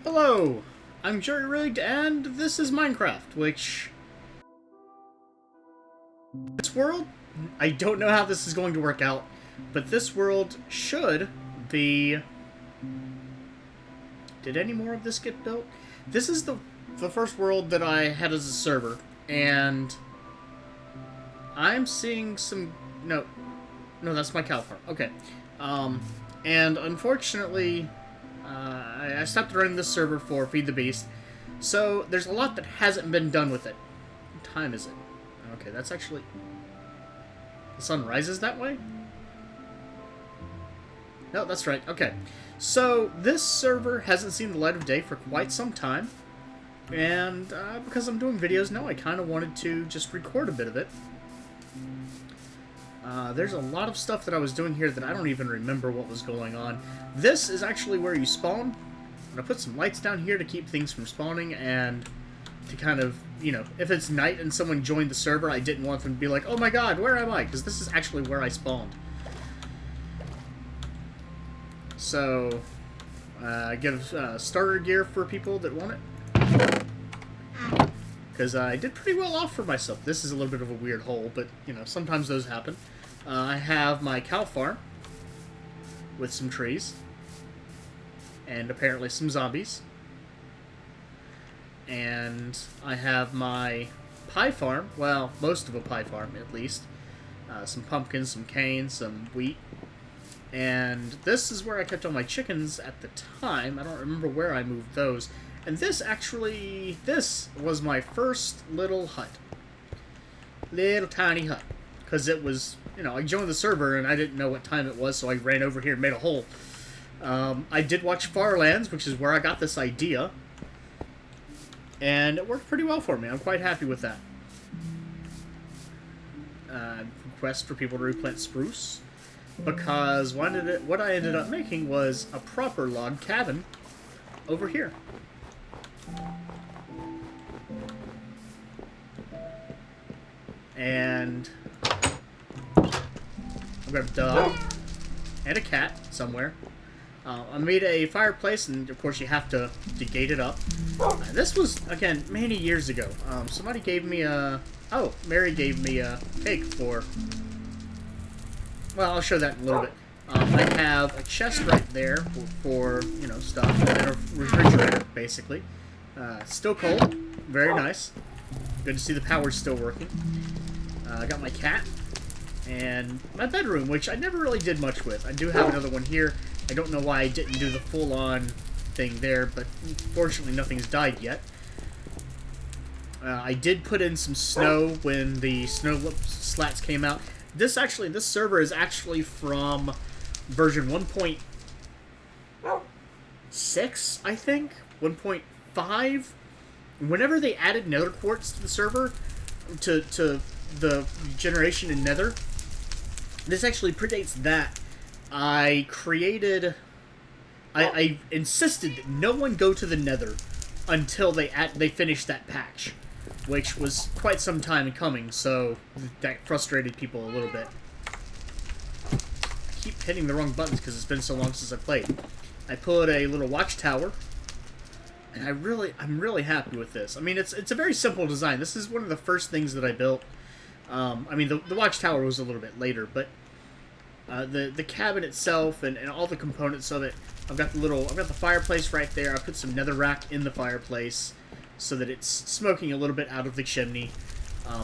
Hello, I'm Jerry Rigged, and this is Minecraft, which... This world, I don't know how this is going to work out, but this world should be... Did any more of this get built? This is the first world that I had as a server, and... I'm seeing some... No, that's my cow farm. Okay. And unfortunately... I stopped running this server for Feed the Beast, so there's a lot that hasn't been done with it. What time is it? Okay, that's actually... The sun rises that way? No, that's right. Okay. So, this server hasn't seen the light of day for quite some time, and because I'm doing videos now, I kind of wanted to just record a bit of it. There's a lot of stuff that I was doing here that I don't even remember what was going on. This is actually where you spawn. I'm going to put some lights down here to keep things from spawning and to kind of, you know, if it's night and someone joined the server, I didn't want them to be like, oh my god, where am I? Because this is actually where I spawned. So, give starter gear for people that want it. Because I did pretty well off for myself. This is a little bit of a weird hole, but, you know, sometimes those happen. I have my cow farm with some trees. And apparently some zombies. And I have my pie farm. Well, most of a pie farm, at least. Some pumpkins, some cane, some wheat. And this is where I kept all my chickens at the time. I don't remember where I moved those. And this was my first little hut. Little tiny hut. Because it was, you know, I joined the server and I didn't know what time it was, so I ran over here and made a hole. I did watch Farlands, which is where I got this idea. And it worked pretty well for me. I'm quite happy with that. Request for people to replant spruce. Because what I ended up making was a proper log cabin over here. And I've got a dog and a cat somewhere. I made a fireplace, and of course you have to gate it up. This was, again, many years ago. Somebody gave me a... Oh, Mary gave me a cake for... Well, I'll show that in a little bit. I have a chest right there for, you know, stuff, and a refrigerator, basically. Still cold. Very nice. Good to see the power's still working. I got my cat. And my bedroom, which I never really did much with. I do have another one here. I don't know why I didn't do the full-on thing there, but fortunately nothing's died yet. I did put in some snow when the snow slats came out. This server is actually from version 1.6, I think? 1.5? Whenever they added nether quartz to the server, to the generation in nether, this actually predates that. I insisted that no one go to the nether until they finished that patch, which was quite some time coming, so that frustrated people a little bit. I keep hitting the wrong buttons because it's been so long since I played. I put a little watchtower, and I'm really happy with this. I mean, it's a very simple design. This is one of the first things that I built. I mean, the watchtower was a little bit later, but the cabin itself and all the components of it. I've got the fireplace right there. I put some netherrack in the fireplace so that it's smoking a little bit out of the chimney.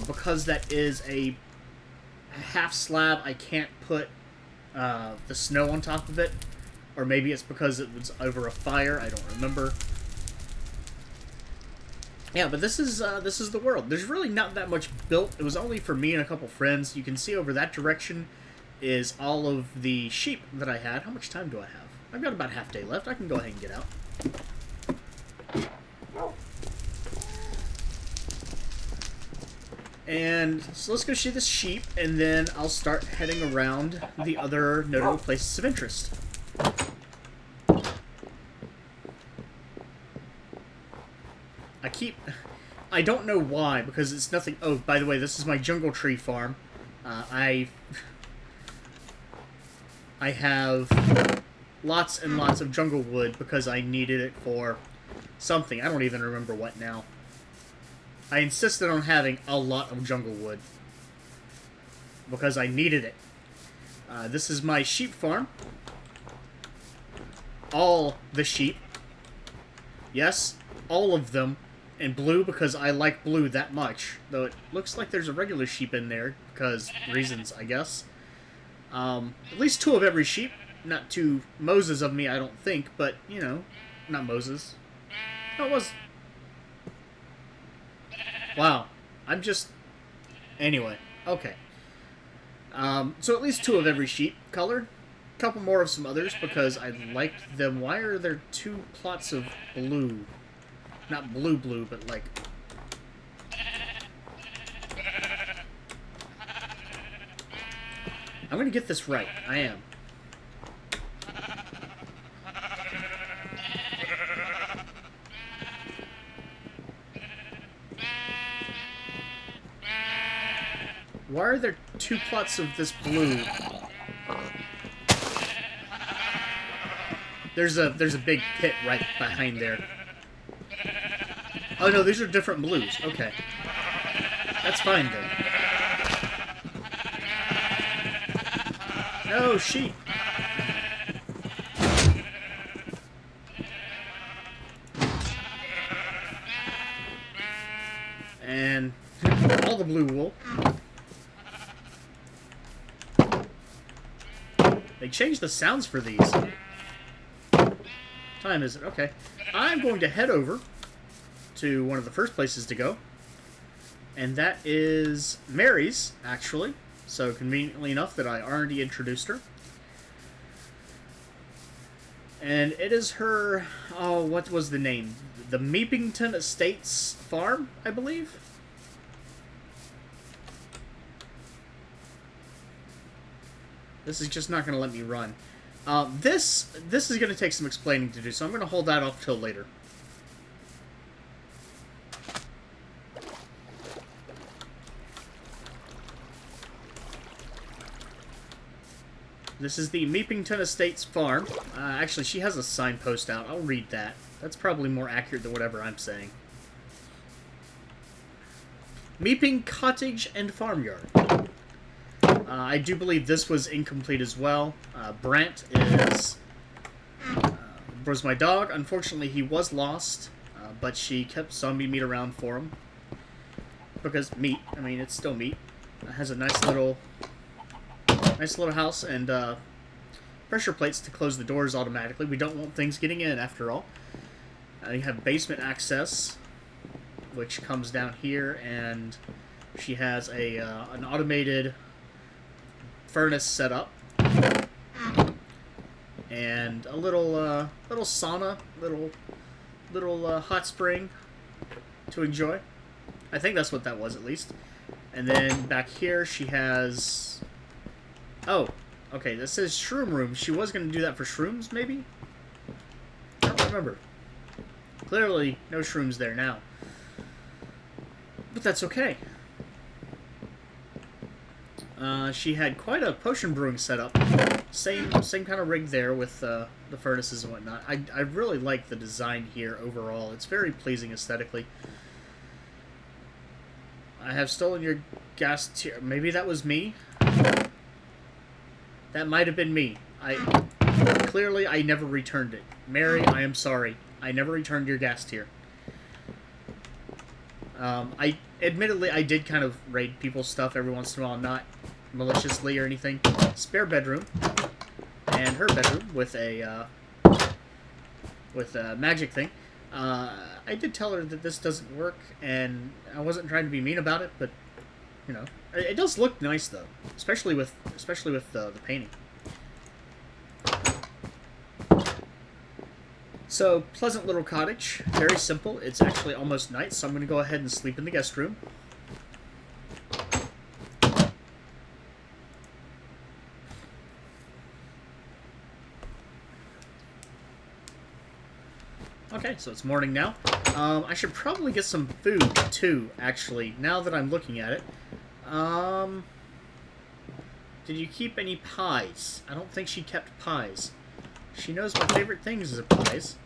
Because that is a half slab, I can't put the snow on top of it. Or maybe it's because it was over a fire. I don't remember. Yeah, but this is the world. There's really not that much built. It was only for me and a couple friends. You can see over that direction is all of the sheep that I had. How much time do I have? I've got about half day left. I can go ahead and get out. And so let's go see this sheep, and then I'll start heading around the other notable places of interest. I don't know why, because it's nothing... Oh, by the way, this is my jungle tree farm. I have lots and lots of jungle wood because I needed it for something. I don't even remember what now. I insisted on having a lot of jungle wood because I needed it. This is my sheep farm. All the sheep. Yes, all of them in blue because I like blue that much. Though it looks like there's a regular sheep in there because reasons, I guess. At least 2 of every sheep. Not 2 Moses of me, I don't think, but, you know, not Moses. No, it was... Wow. I'm just... Anyway, okay. So at least 2 of every sheep color. A couple more of some others because I liked them. Why are there 2 plots of blue? Not blue, but like... I'm gonna get this right. I am. Why are there 2 plots of this blue? There's a big pit right behind there. Oh no, these are different blues. Okay. That's fine then. No, sheep. And all the blue wool. They changed the sounds for these. Time is it? Okay. I'm going to head over to one of the first places to go. And that is Mary's, actually. So conveniently enough that I already introduced her. And it is her... Oh, what was the name? The Meepington Estates Farm, I believe? This is just not going to let me run. This is going to take some explaining to do, so I'm going to hold that off till later. This is the Meepington Estates Farm. Actually, she has a signpost out. I'll read that. That's probably more accurate than whatever I'm saying. Meeping Cottage and Farmyard. I do believe this was incomplete as well. Brant was my dog. Unfortunately, he was lost, but she kept zombie meat around for him. Because meat, I mean, it's still meat. It has a nice little house and pressure plates to close the doors automatically. We don't want things getting in, after all. You have basement access, which comes down here, and she has an automated furnace set up, and a little sauna, little hot spring to enjoy. I think that's what that was, at least. And then back here she has... Oh, okay, this says shroom room. She was going to do that for shrooms, maybe? I don't remember. Clearly, no shrooms there now. But that's okay. She had quite a potion brewing setup. Same kind of rig there with the furnaces and whatnot. I really like the design here overall. It's very pleasing aesthetically. I have stolen your gas tier. Maybe that was me? That might have been me. Clearly, I never returned it. Mary, I am sorry. I never returned your gas tier. Admittedly, I did kind of raid people's stuff every once in a while, not maliciously or anything. Spare bedroom, and her bedroom with a magic thing. I did tell her that this doesn't work, and I wasn't trying to be mean about it, but you know, it does look nice though, especially with the painting. So, pleasant little cottage. Very simple. It's actually almost night, so I'm going to go ahead and sleep in the guest room. Okay, so it's morning now. I should probably get some food, too, actually, now that I'm looking at it. Did you keep any pies? I don't think she kept pies. She knows my favorite things are pies.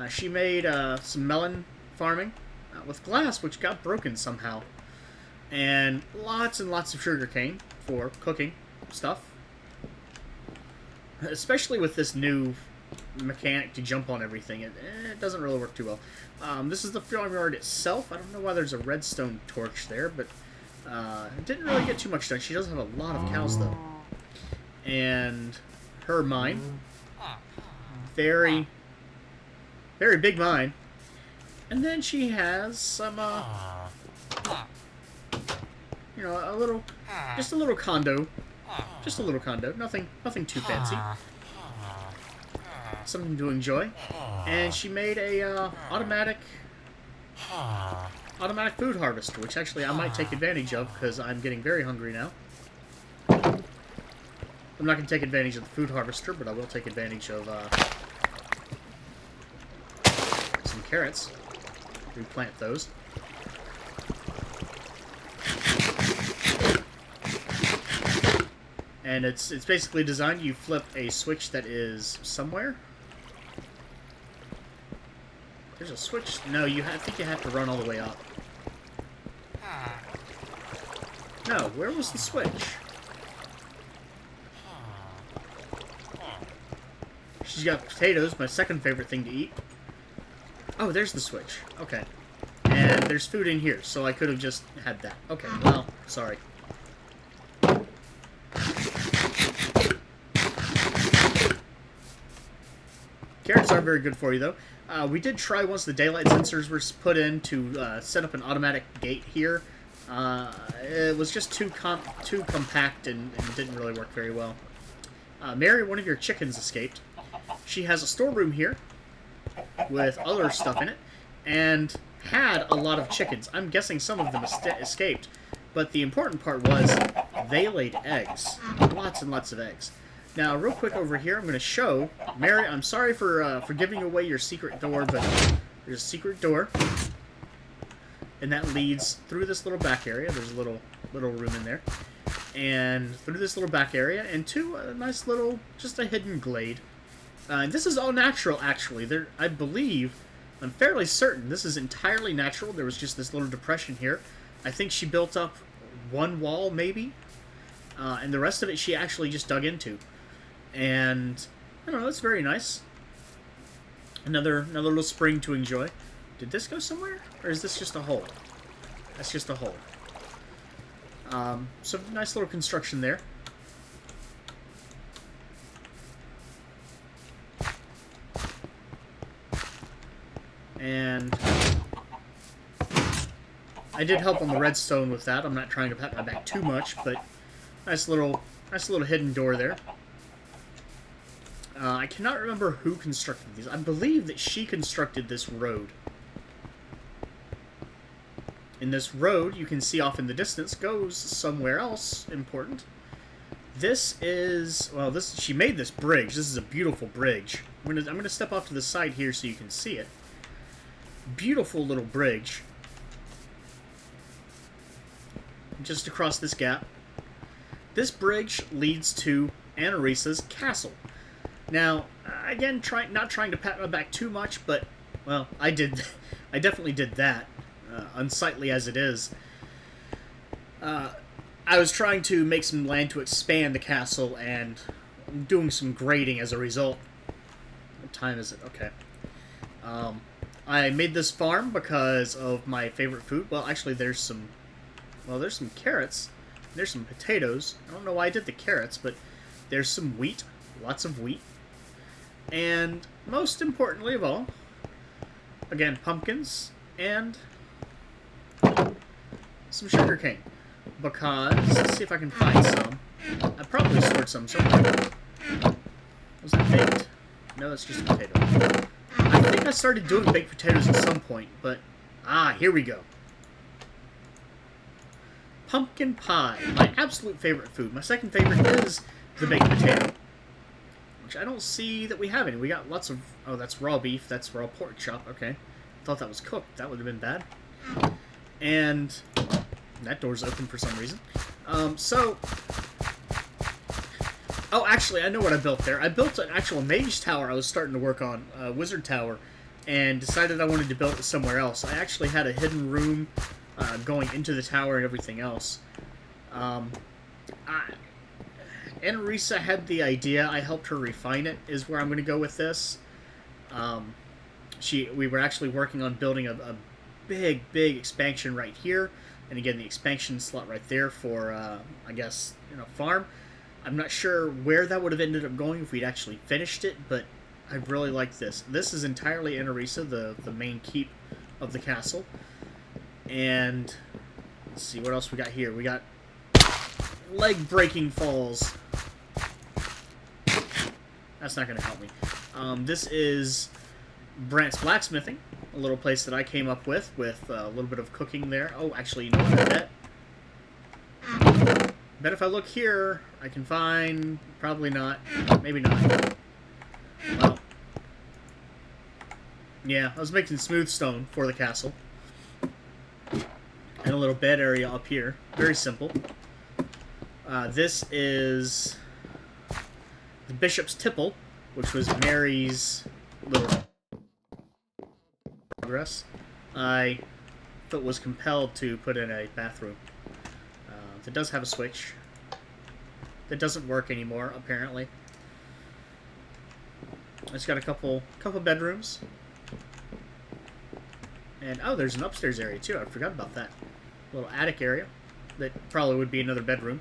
She made some melon farming with glass, which got broken somehow. And lots of sugarcane for cooking stuff. Especially with this new mechanic to jump on everything, it doesn't really work too well. This is the farmyard itself. I don't know why there's a redstone torch there, but it didn't really get too much done. She does have a lot of cows, though. And her mine. Very big mine. And then she has some, you know, just a little condo. Just a little condo. Nothing too fancy. Something to enjoy. And she made a automatic food harvester, which actually I might take advantage of because I'm getting very hungry now. I'm not going to take advantage of the food harvester, but I will take advantage of some carrots. Replant those. And it's basically designed, you flip a switch that is somewhere. There's a switch. No, I think you have to run all the way up. No, where was the switch? She's got potatoes, my second favorite thing to eat. Oh, there's the switch. Okay. And there's food in here, so I could have just had that. Okay, well, sorry. Carrots aren't very good for you, though. We did try once the daylight sensors were put in to set up an automatic gate here. It was just too compact and didn't really work very well. Mary, one of your chickens escaped. She has a storeroom here with other stuff in it and had a lot of chickens. I'm guessing some of them escaped, but the important part was they laid eggs. Lots and lots of eggs. Now, real quick over here, I'm going to show Mary. I'm sorry for giving away your secret door, but there's a secret door, and that leads through this little back area. There's a little room in there, and through this little back area, and to a nice little, just a hidden glade. And this is all natural, actually. I believe, I'm fairly certain, this is entirely natural. There was just this little depression here. I think she built up one wall, maybe, and the rest of it she actually just dug into. And I don't know, it's very nice. Another little spring to enjoy. Did this go somewhere, or is this just a hole? That's just a hole. So nice little construction there. And I did help on the redstone with that. I'm not trying to pat my back too much, but nice little hidden door there. I cannot remember who constructed these. I believe that she constructed this road. And this road, you can see off in the distance, goes somewhere else important. This is, well, she made this bridge. This is a beautiful bridge. I'm gonna step off to the side here so you can see it. Beautiful little bridge. Just across this gap. This bridge leads to Annarisa's castle. Now, again, not trying to pat my back too much, but, well, I definitely did that, unsightly as it is. I was trying to make some land to expand the castle, and doing some grading as a result. What time is it? Okay. I made this farm because of my favorite food. Well, actually, there's some carrots. There's some potatoes. I don't know why I did the carrots, but there's some wheat. Lots of wheat. And most importantly of all, again, pumpkins and some sugarcane. Because, let's see if I can find some. I probably stored some somewhere. Was that baked? No, it's just a potato. I think I started doing baked potatoes at some point, but... here we go. Pumpkin pie. My absolute favorite food. My second favorite is the baked potato. Which I don't see that we have any. We got lots of... Oh, that's raw beef. That's raw pork chop. Okay. Thought that was cooked. That would have been bad. And... that door's open for some reason. Oh, actually, I know what I built there. I built an actual mage tower I was starting to work on. A wizard tower. and decided I wanted to build it somewhere else. I actually had a hidden room going into the tower and everything else. Annarisa had the idea. I helped her refine it, is where I'm going to go with this. We were actually working on building a big expansion right here. And again, the expansion slot right there for, I guess, farm. I'm not sure where that would have ended up going if we'd actually finished it, but I really like this. This is entirely Annarisa, the main keep of the castle. And let's see what else we got here. We got leg-breaking falls. That's not going to help me. This is Brant's Blacksmithing, a little place that I came up with a little bit of cooking there. Oh, actually, you know what I bet if I look here, I can find... Probably not. Maybe not. Well. Yeah, I was making smooth stone for the castle. And a little bed area up here. Very simple. This is the Bishop's Tipple, which was Mary's little progress. I was compelled to put in a bathroom. That does have a switch. That doesn't work anymore, apparently. It's got a couple bedrooms. And, oh, there's an upstairs area, too. I forgot about that. A little attic area. That probably would be another bedroom.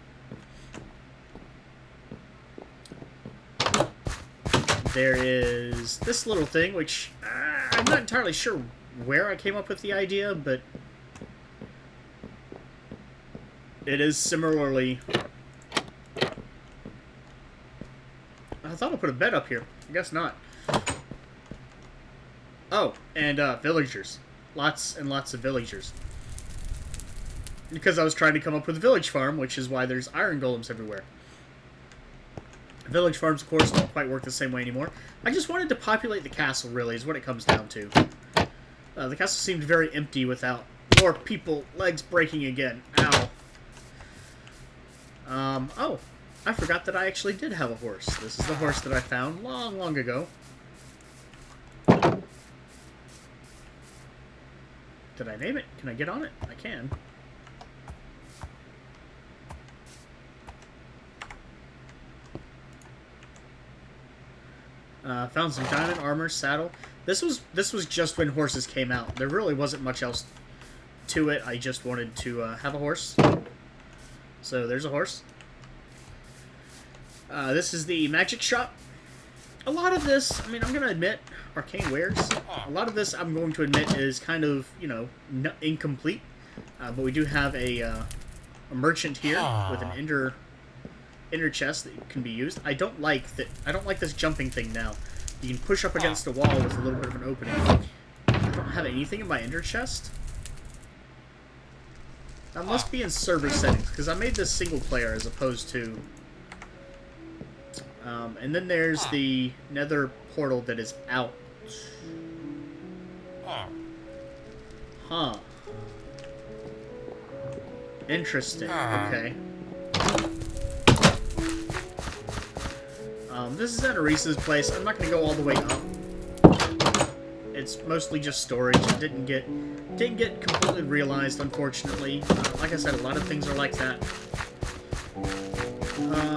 There is this little thing, which I'm not entirely sure where I came up with the idea, but it is similarly... I thought I'd put a bed up here. I guess not. Oh, and villagers. Lots and lots of villagers. Because I was trying to come up with a village farm, which is why there's iron golems everywhere. Village farms, of course, don't quite work the same way anymore. I just wanted to populate the castle, really, is what it comes down to. The castle seemed very empty without more people. Legs breaking again. Ow. Oh. I forgot that I actually did have a horse. This is the horse that I found long ago. Did I name it? Can I get on it? I can. Found some diamond armor, saddle. This was just when horses came out. There really wasn't much else to it. I just wanted to have a horse. So there's a horse. This is the magic shop. A lot of this, I mean, I'm going to admit, arcane wares. A lot of this, I'm going to admit, is kind of, incomplete. But we do have a merchant here with an inner chest that can be used. I don't like this jumping thing now. You can push up against a wall with a little bit of an opening. I don't have anything in my inner chest. That must be in server settings, because I made this single player as opposed to... and then there's the nether portal that is out. Huh. Interesting. Okay. This is Annarisa's place. I'm not going to go all the way up. It's mostly just storage. It didn't get completely realized, unfortunately. Like I said, a lot of things are like that.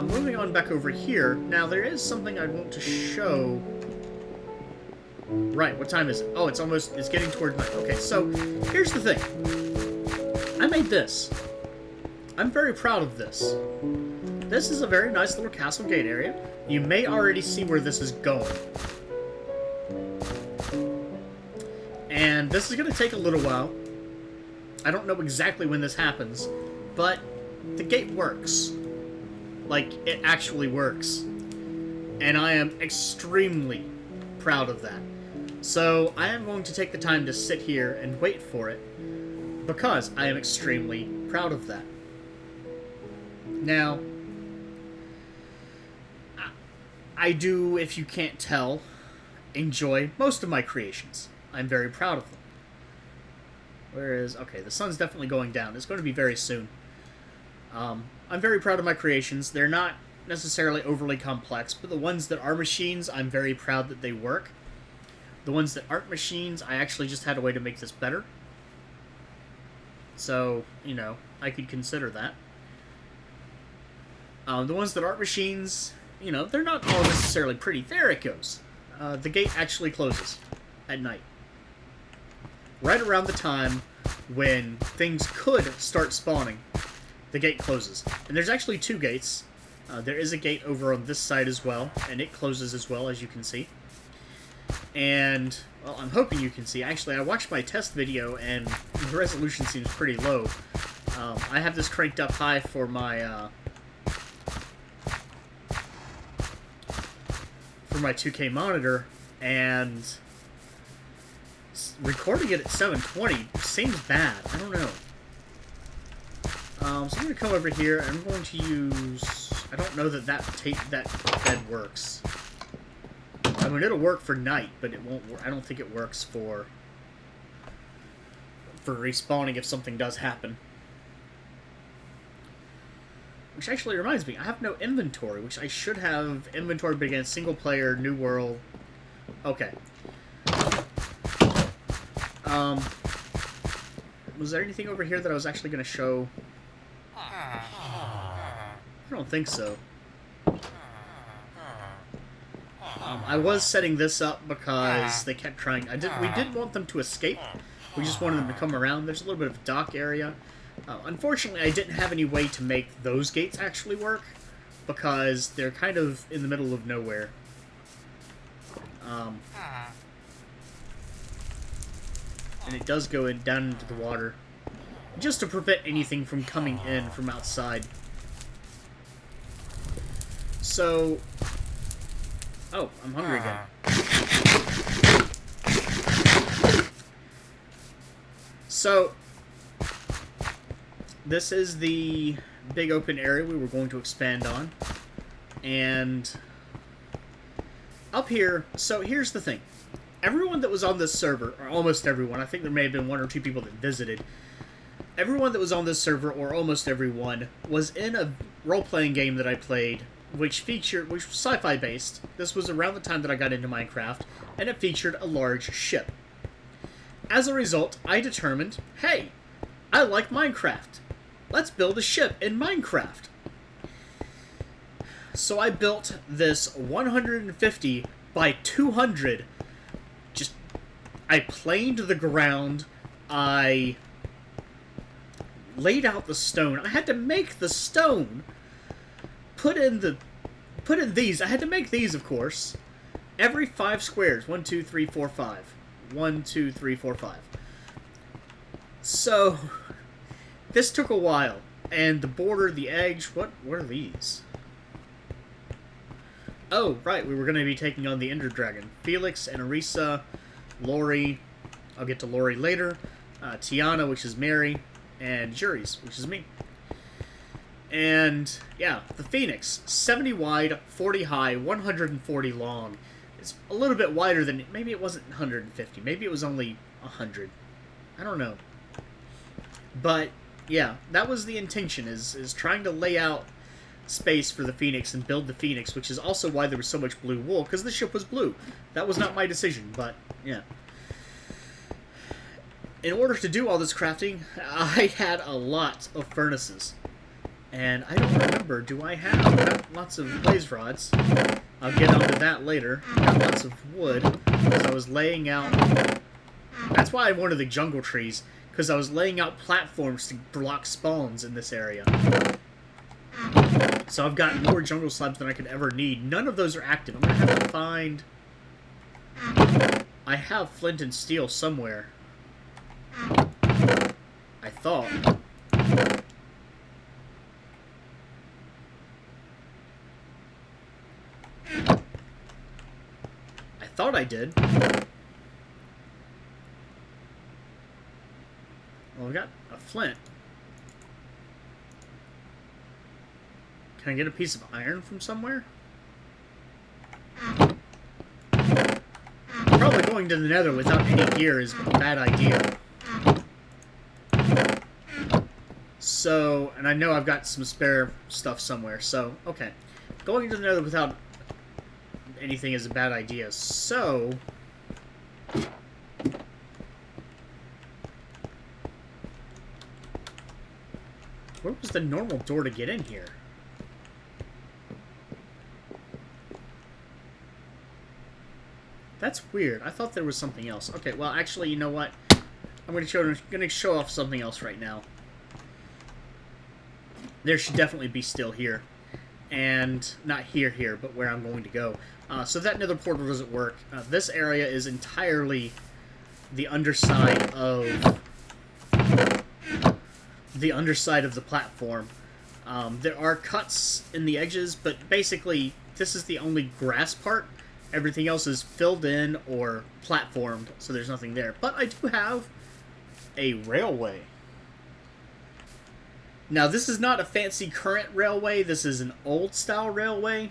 Moving on back over here. Now, there is something I want to show. Right, what time is it? Oh, it's getting toward night. Okay, so, here's the thing. I made this. I'm very proud of this. This is a very nice little castle gate area. You may already see where this is going. And this is going to take a little while. I don't know exactly when this happens, but the gate works. Like, it actually works. And I am extremely proud of that. So, I am going to take the time to sit here and wait for it, because I am extremely proud of that. Now, I do, if you can't tell, enjoy most of my creations. I'm very proud of them. Whereas, okay, the sun's definitely going down. It's going to be very soon. I'm very proud of my creations. They're not necessarily overly complex, but the ones that are machines, I'm very proud that they work. The ones that aren't machines, I actually just had a way to make this better. So, you know, I could consider that. The ones that aren't machines, you know, they're not all necessarily pretty. There it goes. The gate actually closes at night. Right around the time when things could start spawning, the gate closes. And there's actually two gates. There is a gate over on this side as well, and it closes as well, as you can see. And, well, I'm hoping you can see. Actually, I watched my test video, and the resolution seems pretty low. I have this cranked up high for my 2K monitor, and recording it at 720 seems bad. I don't know. So I'm going to come over here, and I'm going to use... I don't know that that bed works. I mean, it'll work for night, but it won't. I don't think it works for respawning if something does happen. Which actually reminds me, I have no inventory, which I should have inventory begin single player, new world. Okay. Was there anything over here that I was actually going to show? I don't think so. I was setting this up because they kept trying. We didn't want them to escape. We just wanted them to come around. There's a little bit of a dock area. Unfortunately, I didn't have any way to make those gates actually work because they're kind of in the middle of nowhere. And it does go down into the water, just to prevent anything from coming in from outside. So, oh, I'm hungry again. So, this is the big open area we were going to expand on. And up here, so here's the thing. Everyone that was on this server, or almost everyone, I think there may have been one or two people that visited, everyone that was on this server, or almost everyone, was in a role-playing game that I played, which was sci-fi based. This was around the time that I got into Minecraft, and it featured a large ship. As a result, I determined, hey, I like Minecraft. Let's build a ship in Minecraft. So I built this 150 by 200. I planed the ground. I laid out the stone. I had to make the stone. Put in these. I had to make these, of course. Every 5 squares. 1, 2, 3, 4, 5. 1, 2, 3, 4, 5. So, this took a while. And the border, the edge, what are these? Oh, right, we were going to be taking on the Ender Dragon. Felix and Arisa, Lori, I'll get to Lori later, Tiana, which is Mary, and Juries, which is me. And, yeah, the Phoenix, 70 wide, 40 high, 140 long. It's a little bit wider than, maybe it wasn't 150, maybe it was only 100. I don't know. But, yeah, that was the intention, is trying to lay out space for the Phoenix and build the Phoenix, which is also why there was so much blue wool, because the ship was blue. That was not my decision, but, yeah. In order to do all this crafting, I had a lot of furnaces. And I don't remember, do I have lots of blaze rods? I'll get onto that later. I got lots of wood, because I was laying out... That's why I wanted the jungle trees, because I was laying out platforms to block spawns in this area. So I've got more jungle slabs than I could ever need. None of those are active. I'm going to have to find... I have flint and steel somewhere. I thought. I thought I did. Well, we got a flint. Can I get a piece of iron from somewhere? Probably going to the nether without any gear is a bad idea. So, and I know I've got some spare stuff somewhere, so, okay. Going to the nether without anything is a bad idea, so... Where was the normal door to get in here? That's weird. I thought there was something else. Okay, well, actually, you know what? I'm gonna show off something else right now. There should definitely be still here. And not here, but where I'm going to go. So that nether portal doesn't work. This area is entirely the underside of the platform. There are cuts in the edges, but basically this is the only grass part. Everything else is filled in or platformed, so there's nothing there. But I do have a railway. Now, this is not a fancy current railway. This is an old-style railway.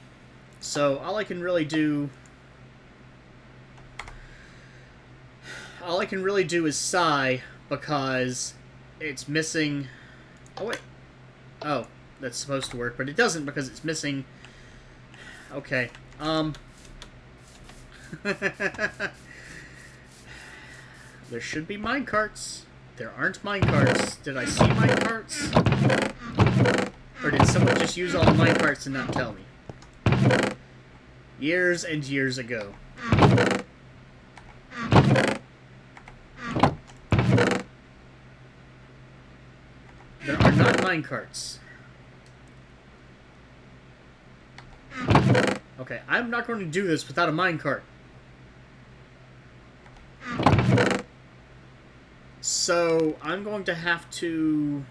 So all I can really do is sigh because it's missing... Oh, wait. Oh, that's supposed to work, but it doesn't because it's missing... Okay. There should be minecarts. There aren't minecarts. Did I see minecarts? Or did someone just use all the minecarts and not tell me? Years and years ago. There are not minecarts. Okay, I'm not going to do this without a minecart. So, I'm going to have to...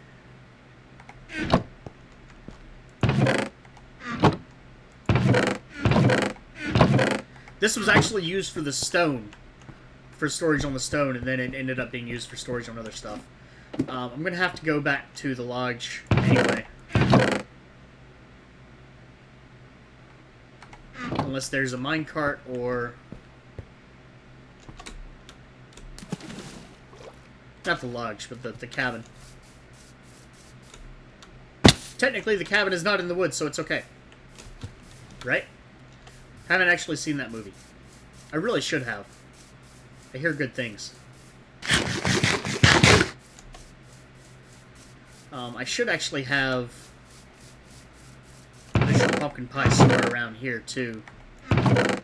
This was actually used for the stone. For storage on the stone, and then it ended up being used for storage on other stuff. I'm going to have to go back to the lodge anyway. Unless there's a minecart or... Not the lodge, but the cabin. Technically, the cabin is not in the woods, so it's okay. Right? Haven't actually seen that movie. I really should have. I hear good things. I should actually have Mission Pumpkin Pie somewhere around here, too. We've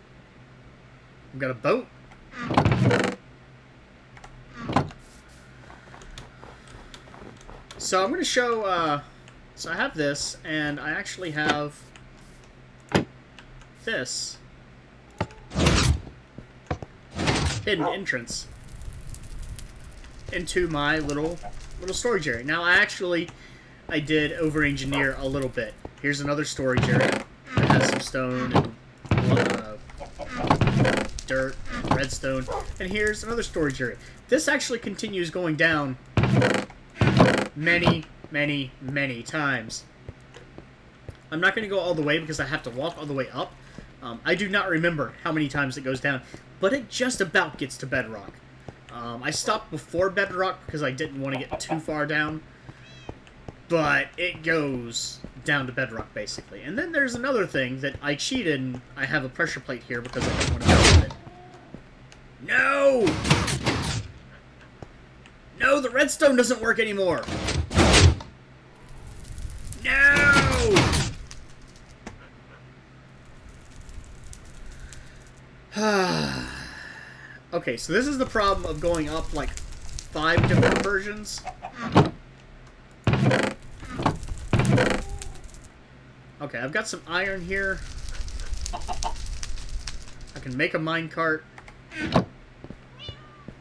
got a boat. So I'm going to show, so I have this, and I actually have this hidden entrance into my little storage area. Now, I did over-engineer a little bit. Here's another storage area that has some stone and dirt and redstone. And here's another storage area. This actually continues going down many, many, many times. I'm not going to go all the way because I have to walk all the way up. I do not remember how many times it goes down, but it just about gets to bedrock. I stopped before bedrock because I didn't want to get too far down, but it goes down to bedrock, basically. And then there's another thing that I cheated, and I have a pressure plate here because I don't want to mess with it. No! No, the redstone doesn't work anymore! No! Okay, so this is the problem of going up, like, 5 different versions. Okay, I've got some iron here. I can make a minecart. Do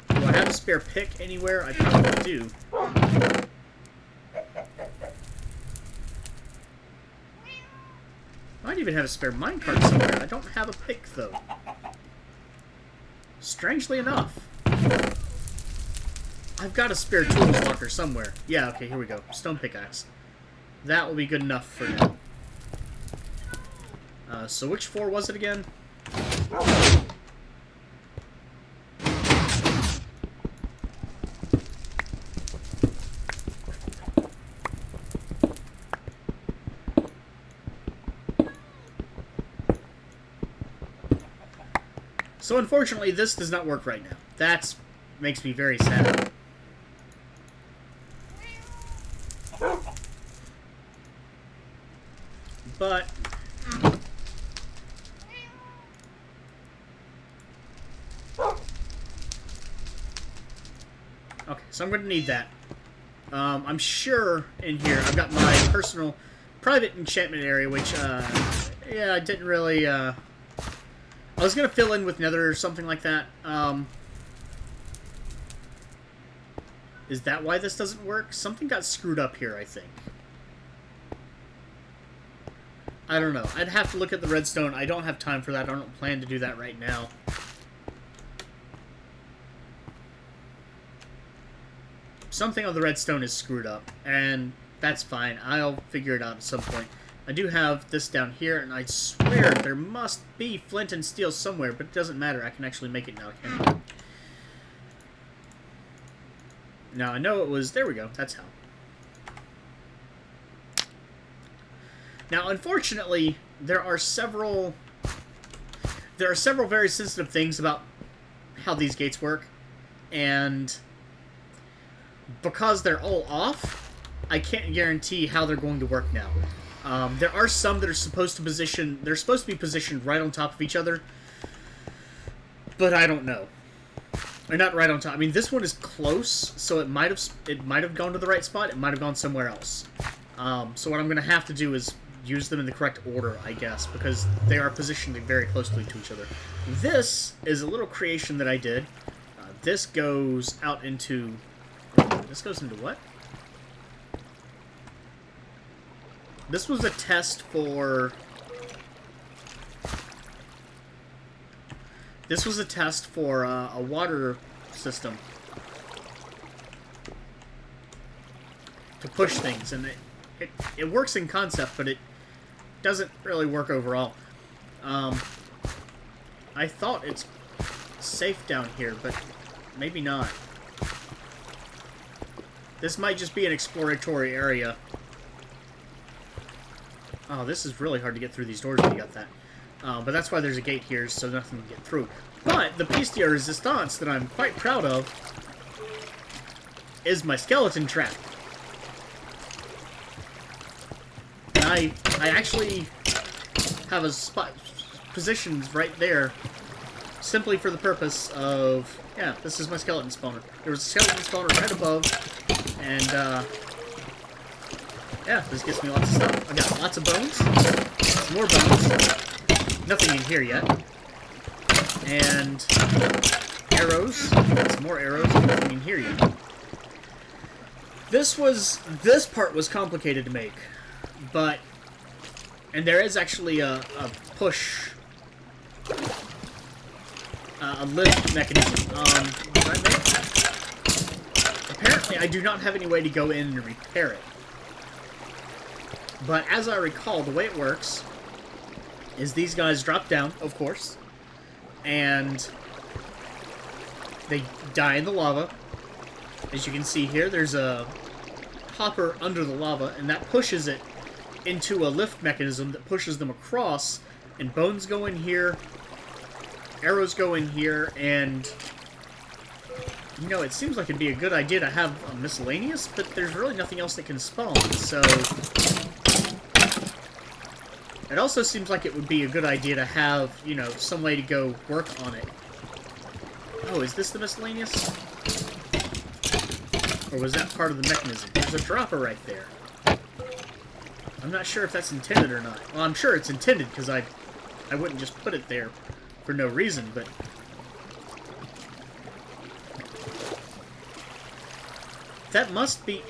I have a spare pick anywhere? I probably do. I might even have a spare minecart somewhere. I don't have a pick, though. Strangely enough. I've got a spare tools locker somewhere. Yeah, okay, here we go. Stone pickaxe. That will be good enough for now. So which floor was it again? So unfortunately, this does not work right now. That makes me very sad. but... Okay, so I'm going to need that. I'm sure in here I've got my personal private enchantment area, which, yeah, I didn't really, I was going to fill in with nether or something like that. Is that why this doesn't work? Something got screwed up here, I think. I don't know. I'd have to look at the redstone. I don't have time for that. I don't plan to do that right now. Something on the redstone is screwed up, and that's fine. I'll figure it out at some point. I do have this down here, and I swear there must be flint and steel somewhere, but it doesn't matter. I can actually make it now, can't I? Now, I know it was... There we go. That's how. Now, unfortunately, there are several very sensitive things about how these gates work, and because they're all off, I can't guarantee how they're going to work now. There are some that are supposed to position... They're supposed to be positioned right on top of each other, but I don't know. Or not right on top. I mean, this one is close, so it might have gone to the right spot. It might have gone somewhere else. So what I'm going to have to do is use them in the correct order, I guess, because they are positioned very closely to each other. This is a little creation that I did. This goes out into... This goes into what? This was a test for... This was a test for a water system. To push things, and it works in concept, but it doesn't really work overall. I thought it's safe down here, but maybe not. This might just be an exploratory area. Oh, this is really hard to get through these doors when you got that. But that's why there's a gate here, so nothing can get through. But the piece de resistance that I'm quite proud of is my skeleton trap. And I actually have a spot positioned right there simply for the purpose of... Yeah, this is my skeleton spawner. There was a skeleton spawner right above, and, yeah, this gets me lots of stuff. I got lots of bones, some more bones, nothing in here yet, and arrows, some more arrows, nothing in here yet. This part was complicated to make, but, and there is actually a push, a lift mechanism. Apparently, I do not have any way to go in and repair it. But as I recall, the way it works is these guys drop down, of course, and they die in the lava. As you can see here, there's a hopper under the lava, and that pushes it into a lift mechanism that pushes them across, and bones go in here, arrows go in here, and, you know, it seems like it'd be a good idea to have a miscellaneous, but there's really nothing else that can spawn, so... It also seems like it would be a good idea to have, you know, some way to go work on it. Oh, is this the miscellaneous? Or was that part of the mechanism? There's a dropper right there. I'm not sure if that's intended or not. Well, I'm sure it's intended, because I wouldn't just put it there for no reason, but... That must be...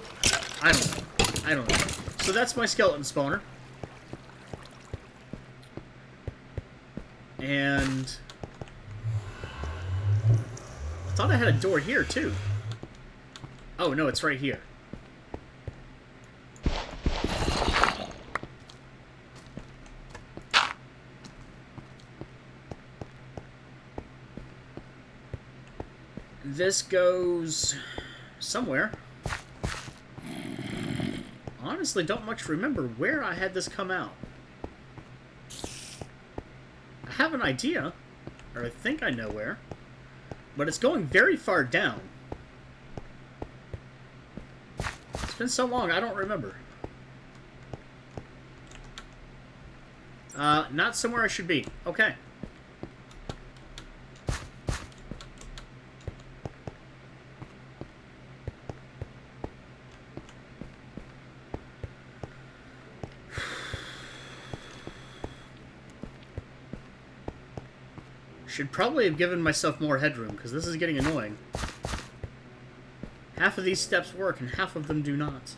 I don't know. I don't know. So that's my skeleton spawner. And... I thought I had a door here, too. Oh, no, it's right here. This goes... somewhere. Honestly, don't much remember where I had this come out. I have an idea, or I think I know where, but it's going very far down. It's been so long, I don't remember. Not somewhere I should be. Okay. Should probably have given myself more headroom, because this is getting annoying. Half of these steps work, and half of them do not.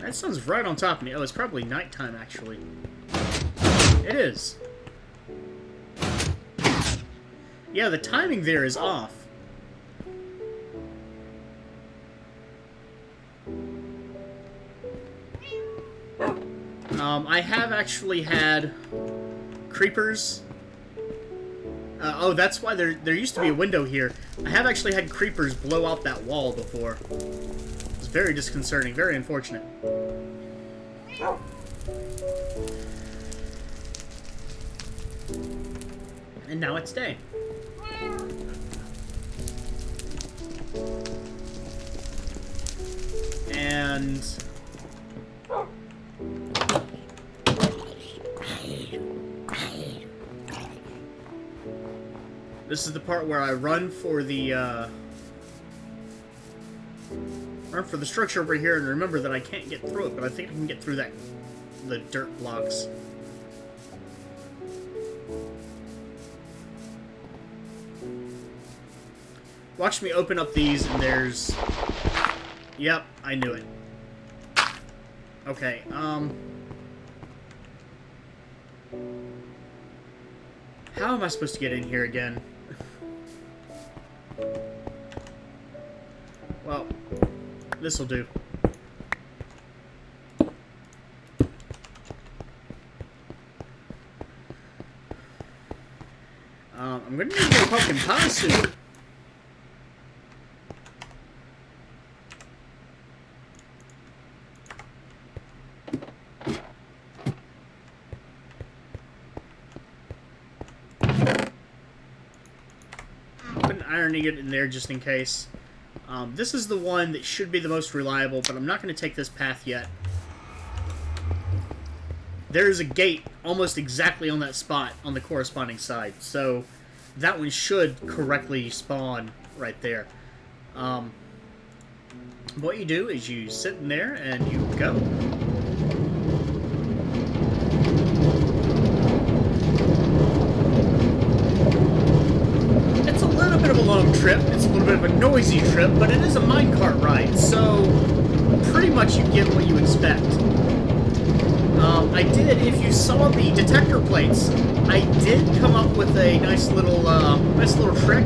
That sun's right on top of me. Oh, it's probably nighttime, actually. It is. Yeah, the timing there is off. I have actually had creepers. Oh, that's why there used to be a window here. I have actually had creepers blow out that wall before. It's very disconcerting, very unfortunate. And now it's day. And this is the part where I run for the structure over here and remember that I can't get through it, but I think I can get through the dirt blocks. Watch me open up these and there's... Yep, I knew it. Okay, how am I supposed to get in here again? Well, this'll do. I'm gonna need more pumpkin pie soon. Ironing it in there just in case. This is the one that should be the most reliable, but I'm not going to take this path yet. There's a gate almost exactly on that spot on the corresponding side, so that one should correctly spawn right there. What you do is you sit in there and you go. Bit of a long trip. It's a little bit of a noisy trip, but it is a minecart ride, so pretty much you get what you expect. I did, if you saw the detector plates, I did come up with a nice little trick,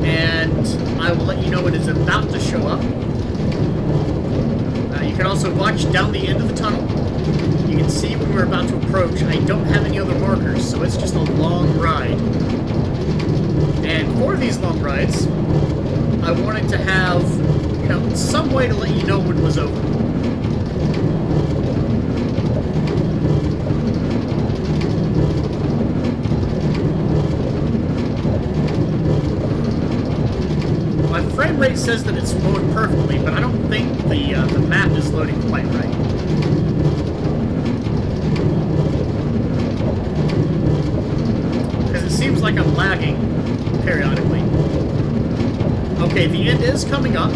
and I will let you know when it's about to show up. You can also watch down the end of the tunnel. You can see when we're about to approach. I don't have any other markers, so it's just a long ride. And for these long rides, I wanted to have, you know, some way to let you know when it was over. My frame rate says that it's flowing perfectly, but I don't think the map is loading quite right. Because it seems like I'm lagging periodically. Okay, the end is coming up.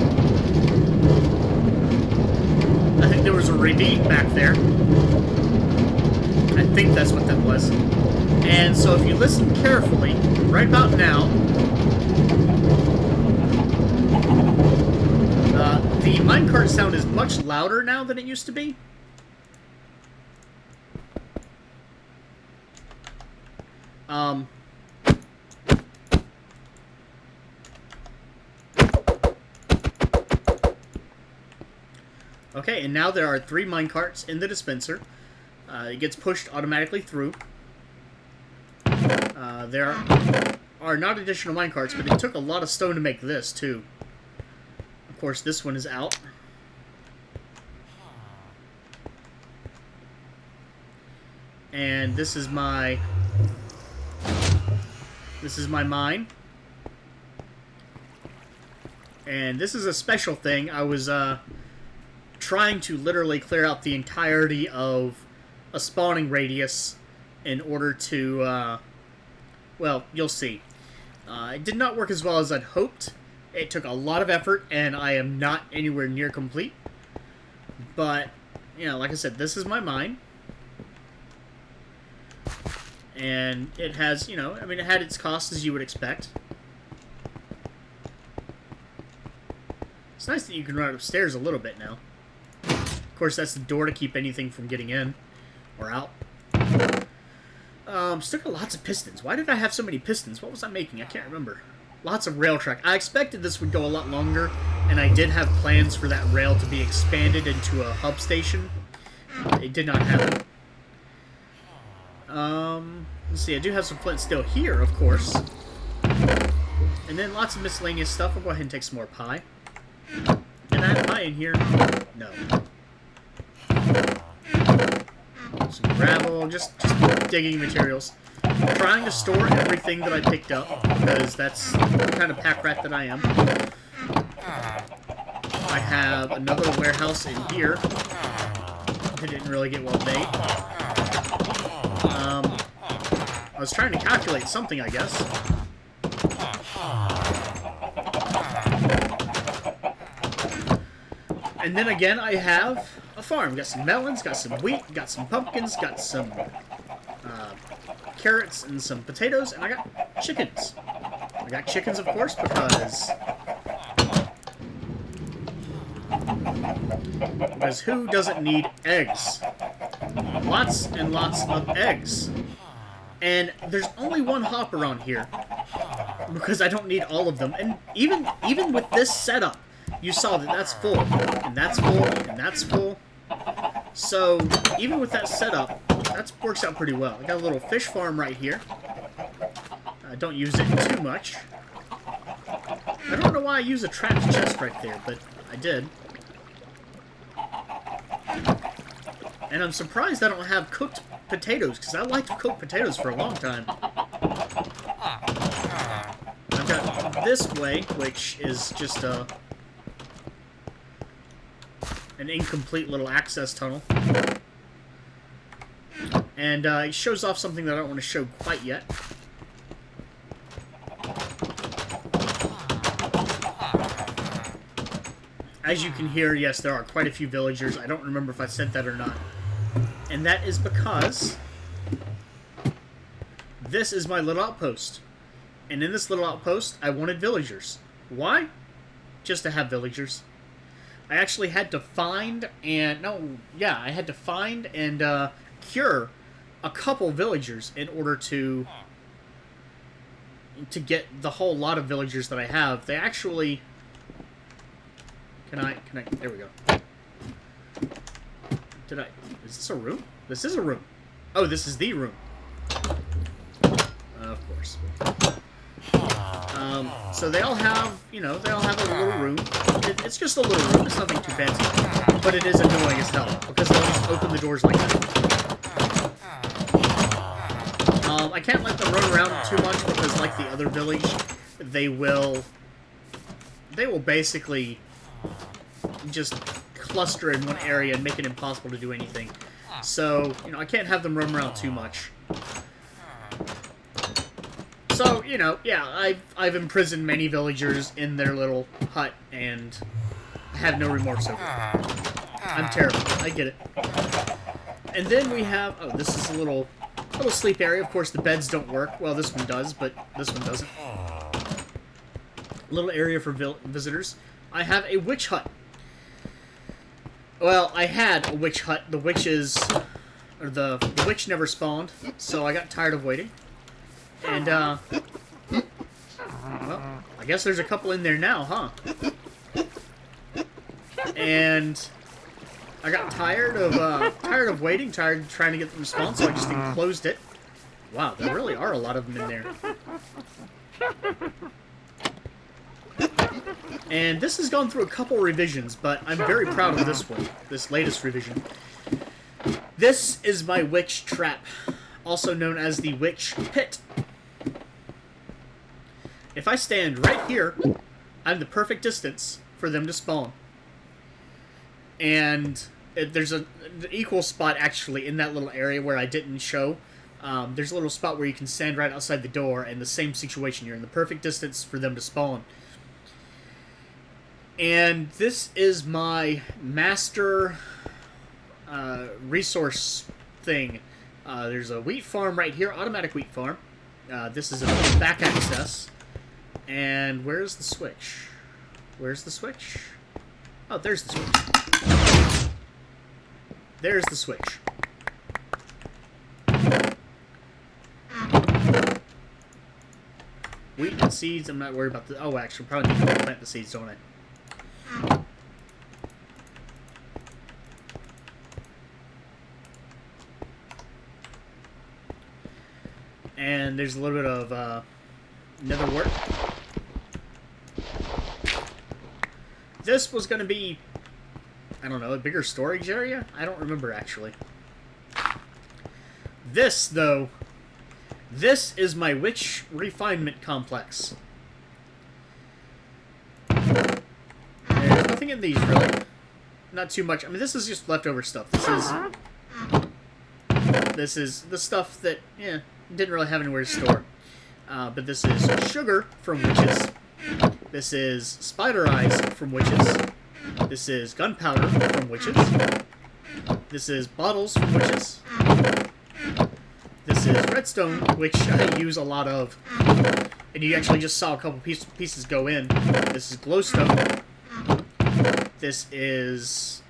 I think there was a ravine back there. I think that's what that was. And so if you listen carefully, right about now, the minecart sound is much louder now than it used to be. Okay, and now there are 3 minecarts in the dispenser. It gets pushed automatically through. There are not additional minecarts, but it took a lot of stone to make this, too. Of course, this one is out. And this is my This is my mine. And this is a special thing. I was trying to literally clear out the entirety of a spawning radius in order to, well, you'll see. It did not work as well as I'd hoped. It took a lot of effort, and I am not anywhere near complete. But, you know, like I said, this is my mine. And it has, you know, I mean, it had its costs as you would expect. It's nice that you can run upstairs a little bit now. Of course, that's the door to keep anything from getting in or out. Still got lots of pistons. Why did I have so many pistons? What was I making? I can't remember. Lots of rail track. I expected this would go a lot longer, and I did have plans for that rail to be expanded into a hub station. It did not happen. Let's see. I do have some flint still here, of course. And then lots of miscellaneous stuff. I'll go ahead and take some more pie. Can I have pie in here? No. Some gravel, just digging materials. I'm trying to store everything that I picked up, because that's the kind of pack rat that I am. I have another warehouse in here. It didn't really get well made. I was trying to calculate something, I guess. And then again, I have a farm. Got some melons, got some wheat, got some pumpkins, got some carrots and some potatoes, and I got chickens. I got chickens, of course, because who doesn't need eggs? Lots and lots of eggs. And there's only one hopper on here, because I don't need all of them. And even with this setup, you saw that that's full, and that's full, and that's full. So, even with that setup, that works out pretty well. I got a little fish farm right here. I don't use it too much. I don't know why I use a trapped chest right there, but I did. And I'm surprised I don't have cooked potatoes, because I like to cook potatoes for a long time. I've got this way, which is just an incomplete little access tunnel. And it shows off something that I don't want to show quite yet. As you can hear, yes, there are quite a few villagers. I don't remember if I said that or not. And that is because this is my little outpost. And in this little outpost, I wanted villagers. Why? Just to have villagers. I actually had to find and... I had to find and cure a couple villagers in order to get the whole lot of villagers that I have. They actually... Can I... There we go. Is this a room? This is a room. Oh, this is the room. Of course. So they all have, they all have a little room. It's just a little room. It's nothing too fancy. But it is annoying as hell, because they'll just open the doors like that. I can't let them run around too much, because like the other village, they will basically just cluster in one area and make it impossible to do anything. So, I can't have them run around too much. So, yeah, I've imprisoned many villagers in their little hut, and I have no remorse over it. I'm terrible. I get it. And then we have... Oh, this is a little sleep area. Of course, the beds don't work. Well, this one does, but this one doesn't. A little area for visitors. I have a witch hut. Well, I had a witch hut. The witches... Or the witch never spawned, so I got tired of waiting. And, well, I guess there's a couple in there now, huh? And I got tired of waiting, tired of trying to get the response, so I just enclosed it. Wow, there really are a lot of them in there. And this has gone through a couple revisions, but I'm very proud of this one, this latest revision. This is my witch trap, also known as the witch pit. If I stand right here, I'm the perfect distance for them to spawn. And there's an equal spot, actually, in that little area where I didn't show. There's a little spot where you can stand right outside the door, and the same situation. You're in the perfect distance for them to spawn. And this is my master resource thing. There's a wheat farm right here, automatic wheat farm. This is a back access. And where's the switch? Where's the switch? Oh, there's the switch. There's the switch. Wheat and seeds, I'm not worried about the... Oh, actually, probably need to plant the seeds, don't I? And there's a little bit of nether wart. This was going to be, I don't know, a bigger storage area? I don't remember, actually. This, though, this is my witch refinement complex. There's nothing in these, really. Not too much. I mean, this is just leftover stuff. This is the stuff that, yeah, didn't really have anywhere to store. But this is sugar from witches. This is spider eyes from witches. This is gunpowder from witches. This is bottles from witches. This is redstone, which I use a lot of. And you actually just saw a couple pieces go in. This is glowstone. This is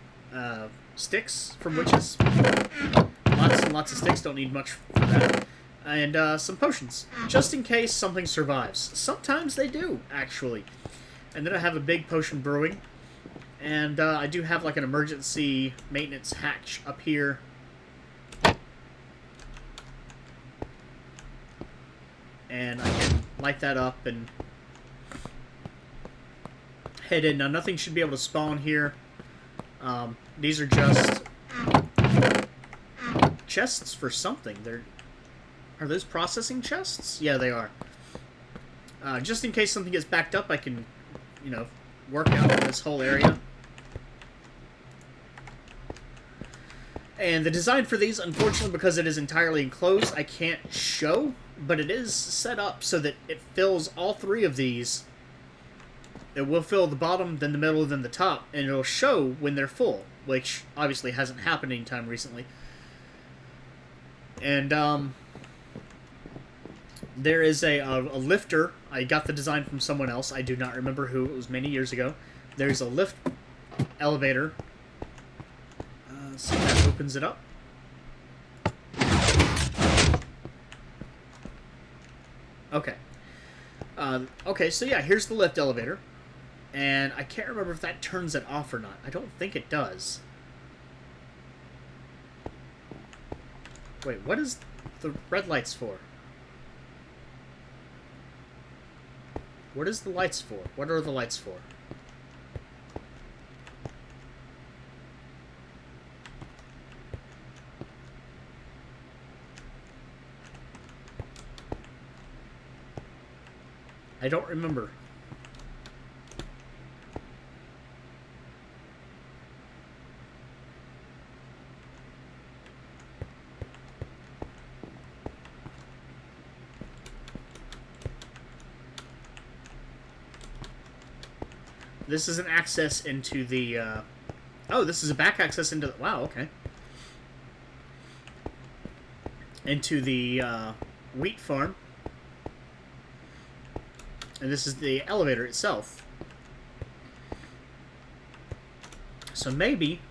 sticks from witches. Lots and lots of sticks, don't need much for that. And some potions, just in case something survives. Sometimes they do, actually. And then I have a big potion brewing. And I do have like an emergency maintenance hatch up here. And I can light that up and head in. Now, nothing should be able to spawn here. These are just chests for something. Are those processing chests? Yeah, they are. Just in case something gets backed up, I can, you know, work out this whole area. And the design for these, unfortunately, because it is entirely enclosed, I can't show, but it is set up so that it fills all three of these. It will fill the bottom, then the middle, then the top, and it'll show when they're full, which obviously hasn't happened anytime recently. And, there is a lifter. I got the design from someone else. I do not remember who. It was many years ago. There's a lift elevator. So that opens it up. Okay. Okay, so yeah, here's the lift elevator. And I can't remember if that turns it off or not. I don't think it does. Wait, what is the red lights for? What is the lights for? What are the lights for? I don't remember. This is an access into the, oh, this is a back access into the... Wow, okay. Into the, wheat farm. And this is the elevator itself. So maybe...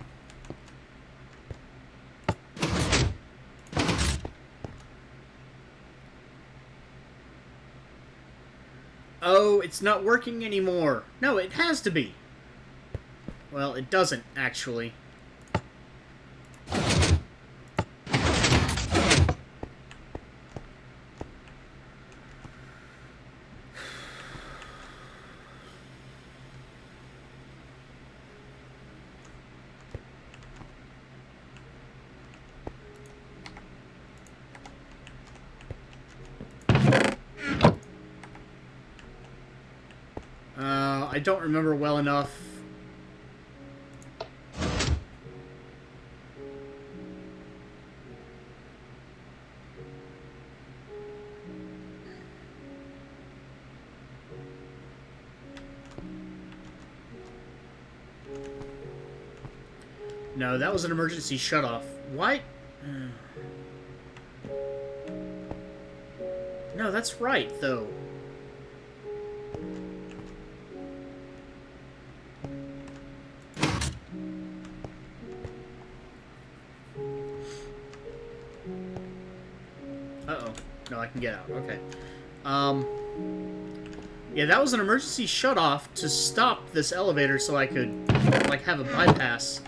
Oh, it's not working anymore. No, it has to be. Well, it doesn't, actually. I don't remember well enough. No, that was an emergency shutoff. Why? No, that's right, though. Uh-oh. No, I can get out. Okay. Yeah, that was an emergency shutoff to stop this elevator so I could, like, have a bypass.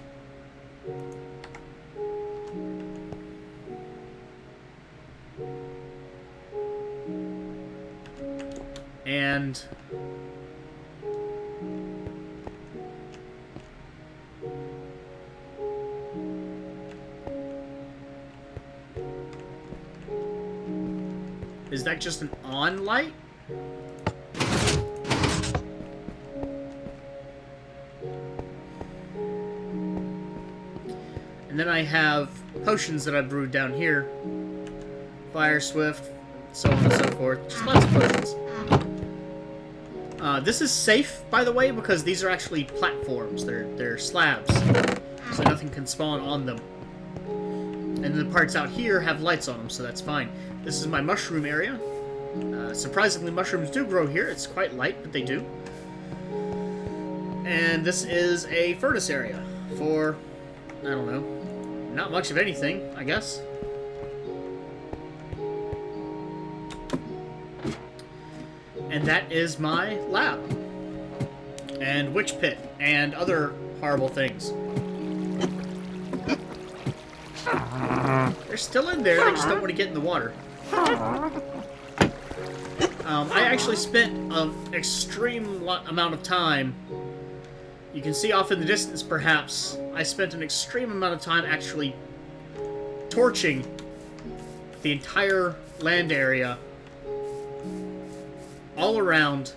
And is that just an on light? And then I have potions that I brewed down here. Fire Swift, so on and so forth. Just lots of potions. This is safe, by the way, because these are actually platforms. They're slabs, so nothing can spawn on them. And the parts out here have lights on them, so that's fine. This is my mushroom area. Surprisingly, mushrooms do grow here. It's quite light, but they do. And this is a furnace area for, I don't know, not much of anything, I guess. And that is my lab. And witch pit. And other horrible things. They're still in there, they just don't want to get in the water. I actually spent an extreme amount of time. You can see off in the distance, perhaps. I spent an extreme amount of time actually torching the entire land area all around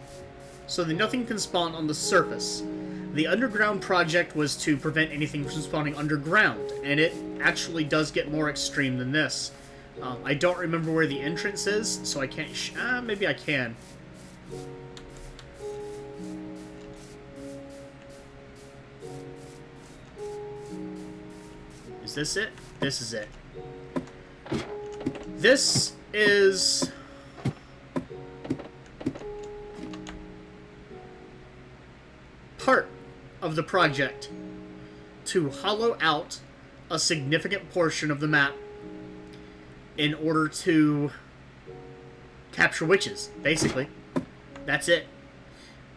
so that nothing can spawn on the surface. The underground project was to prevent anything from spawning underground, and it actually does get more extreme than this. I don't remember where the entrance is, so I can't maybe I can. Is this it? This is it. This is part of the project to hollow out a significant portion of the map in order to capture witches, basically. That's it.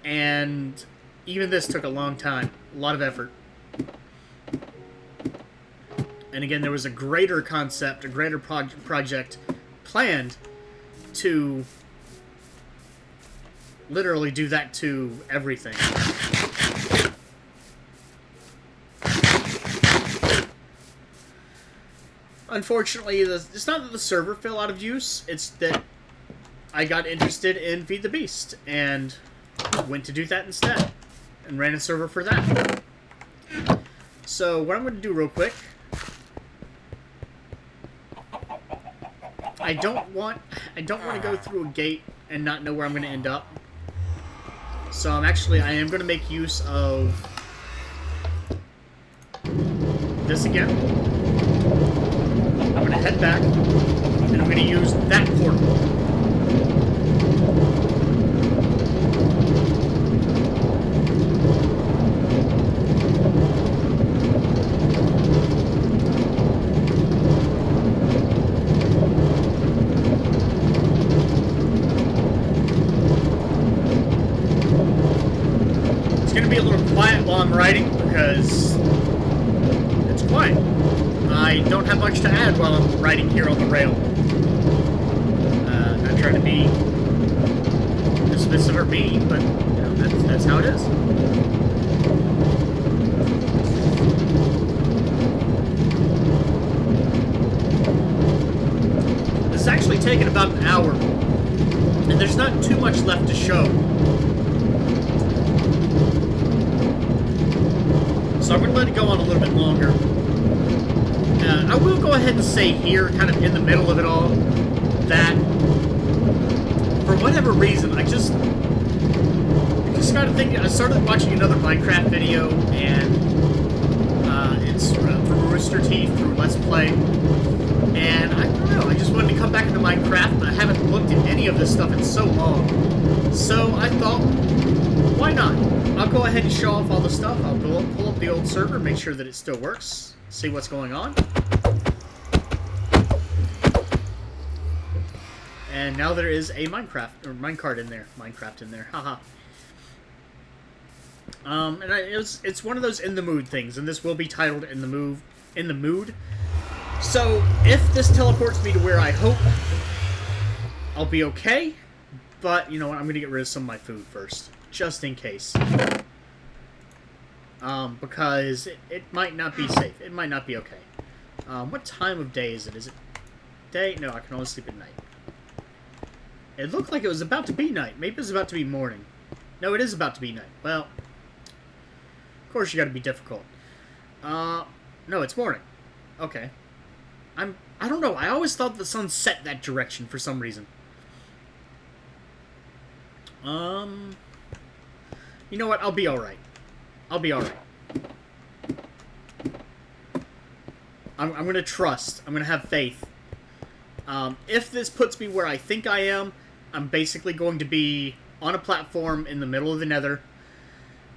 And even this took a long time, a lot of effort. And again, there was a greater concept, a greater project planned to literally do that to everything. Unfortunately, it's not that the server fell out of use, it's that I got interested in Feed the Beast, and went to do that instead, and ran a server for that. So, what I'm going to do real quick, I don't want to go through a gate and not know where I'm going to end up. So I am going to make use of this again. I'm going to head back, and I'm going to use that portal. It's going to be a little quiet while I'm writing, because it's quiet. I don't have much to add while I'm riding here on the rail. Not trying to be dismissive or mean, but you know, that's how it is. This has actually taken about an hour, and there's not too much left to show. So I'm going to let it go on a little bit longer. I will go ahead and say here, kind of in the middle of it all, that for whatever reason, I just got to think. I started watching another Minecraft video, and it's from Rooster Teeth through Let's Play. And I don't know, I just wanted to come back into Minecraft, but I haven't looked at any of this stuff in so long. So I thought, why not? I'll go ahead and show off all the stuff. I'll pull up the old server, make sure that it still works, see what's going on. And now there is a minecart in there. Minecraft in there, haha. And it's one of those in the mood things, and this will be titled in the mood. So if this teleports me to where I hope, I'll be okay. But you know what? I'm gonna get rid of some of my food first, just in case. Because it might not be safe. It might not be okay. What time of day is it? Is it day? No, I can only sleep at night. It looked like it was about to be night. Maybe it's about to be morning. No, it is about to be night. Well, of course you gotta be difficult. No, it's morning. Okay. I don't know. I always thought the sun set that direction for some reason. You know what? I'll be alright. I'll be alright. I'm gonna trust. I'm gonna have faith. If this puts me where I think I am, I'm basically going to be on a platform in the middle of the nether,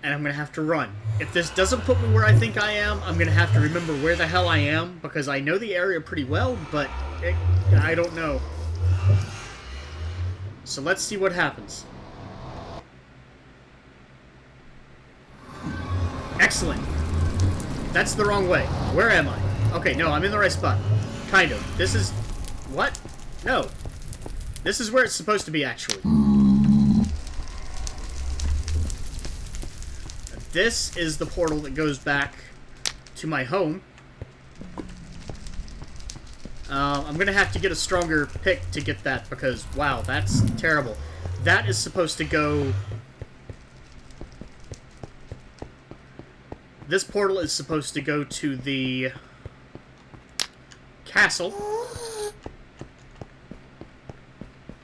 and I'm gonna have to run. If this doesn't put me where I think I am, I'm gonna have to remember where the hell I am, because I know the area pretty well, but I don't know. So let's see what happens. Excellent. That's the wrong way. Where am I? Okay, no, I'm in the right spot. Kind of. This is... What? No. This is where it's supposed to be, actually. This is the portal that goes back to my home. I'm gonna have to get a stronger pick to get that, because, wow, that's terrible. That is supposed to go... This portal is supposed to go to the castle.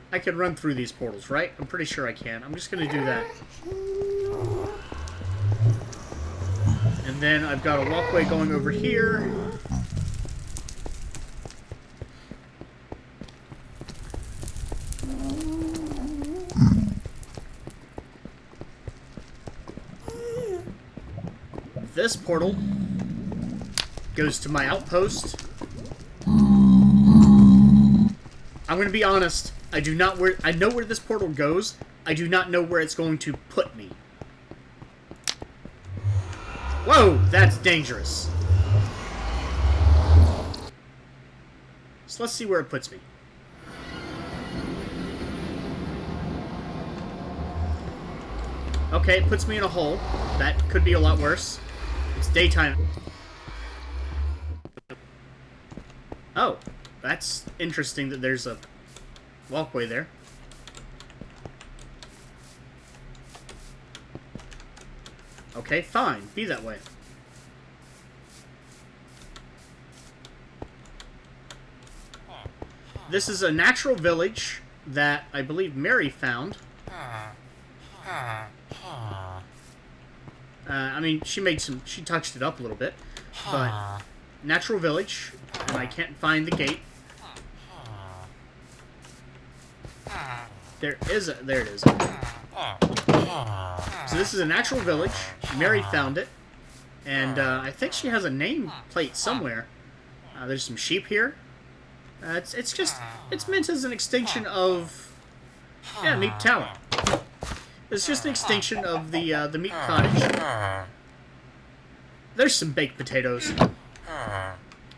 I can run through these portals, right? I'm pretty sure I can. I'm just gonna do that. And then I've got a walkway going over here. This portal goes to my outpost. I'm gonna be honest. I know where this portal goes. I do not know where it's going to put me. Whoa, that's dangerous. So let's see where it puts me. Okay, it puts me in a hole. That could be a lot worse. It's daytime. Oh, that's interesting that there's a walkway there. Okay, fine. Be that way. This is a natural village that I believe Mary found. I mean, she touched it up a little bit, but natural village, and I can't find the gate. There it is. So this is a natural village. Mary found it, and I think she has a name plate somewhere. There's some sheep here. It's meant as an extinction of, yeah, Meat Tower. It's just an extinction of the meat cottage. There's some baked potatoes. You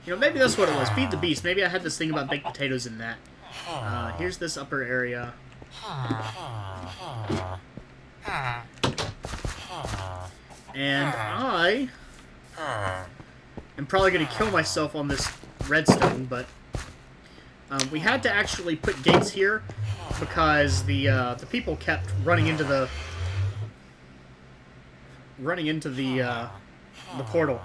know, maybe that's what it was. Feed the beast. Maybe I had this thing about baked potatoes in that. Here's this upper area. And I am probably going to kill myself on this redstone, but we had to actually put gates here because the people kept running into the the portal.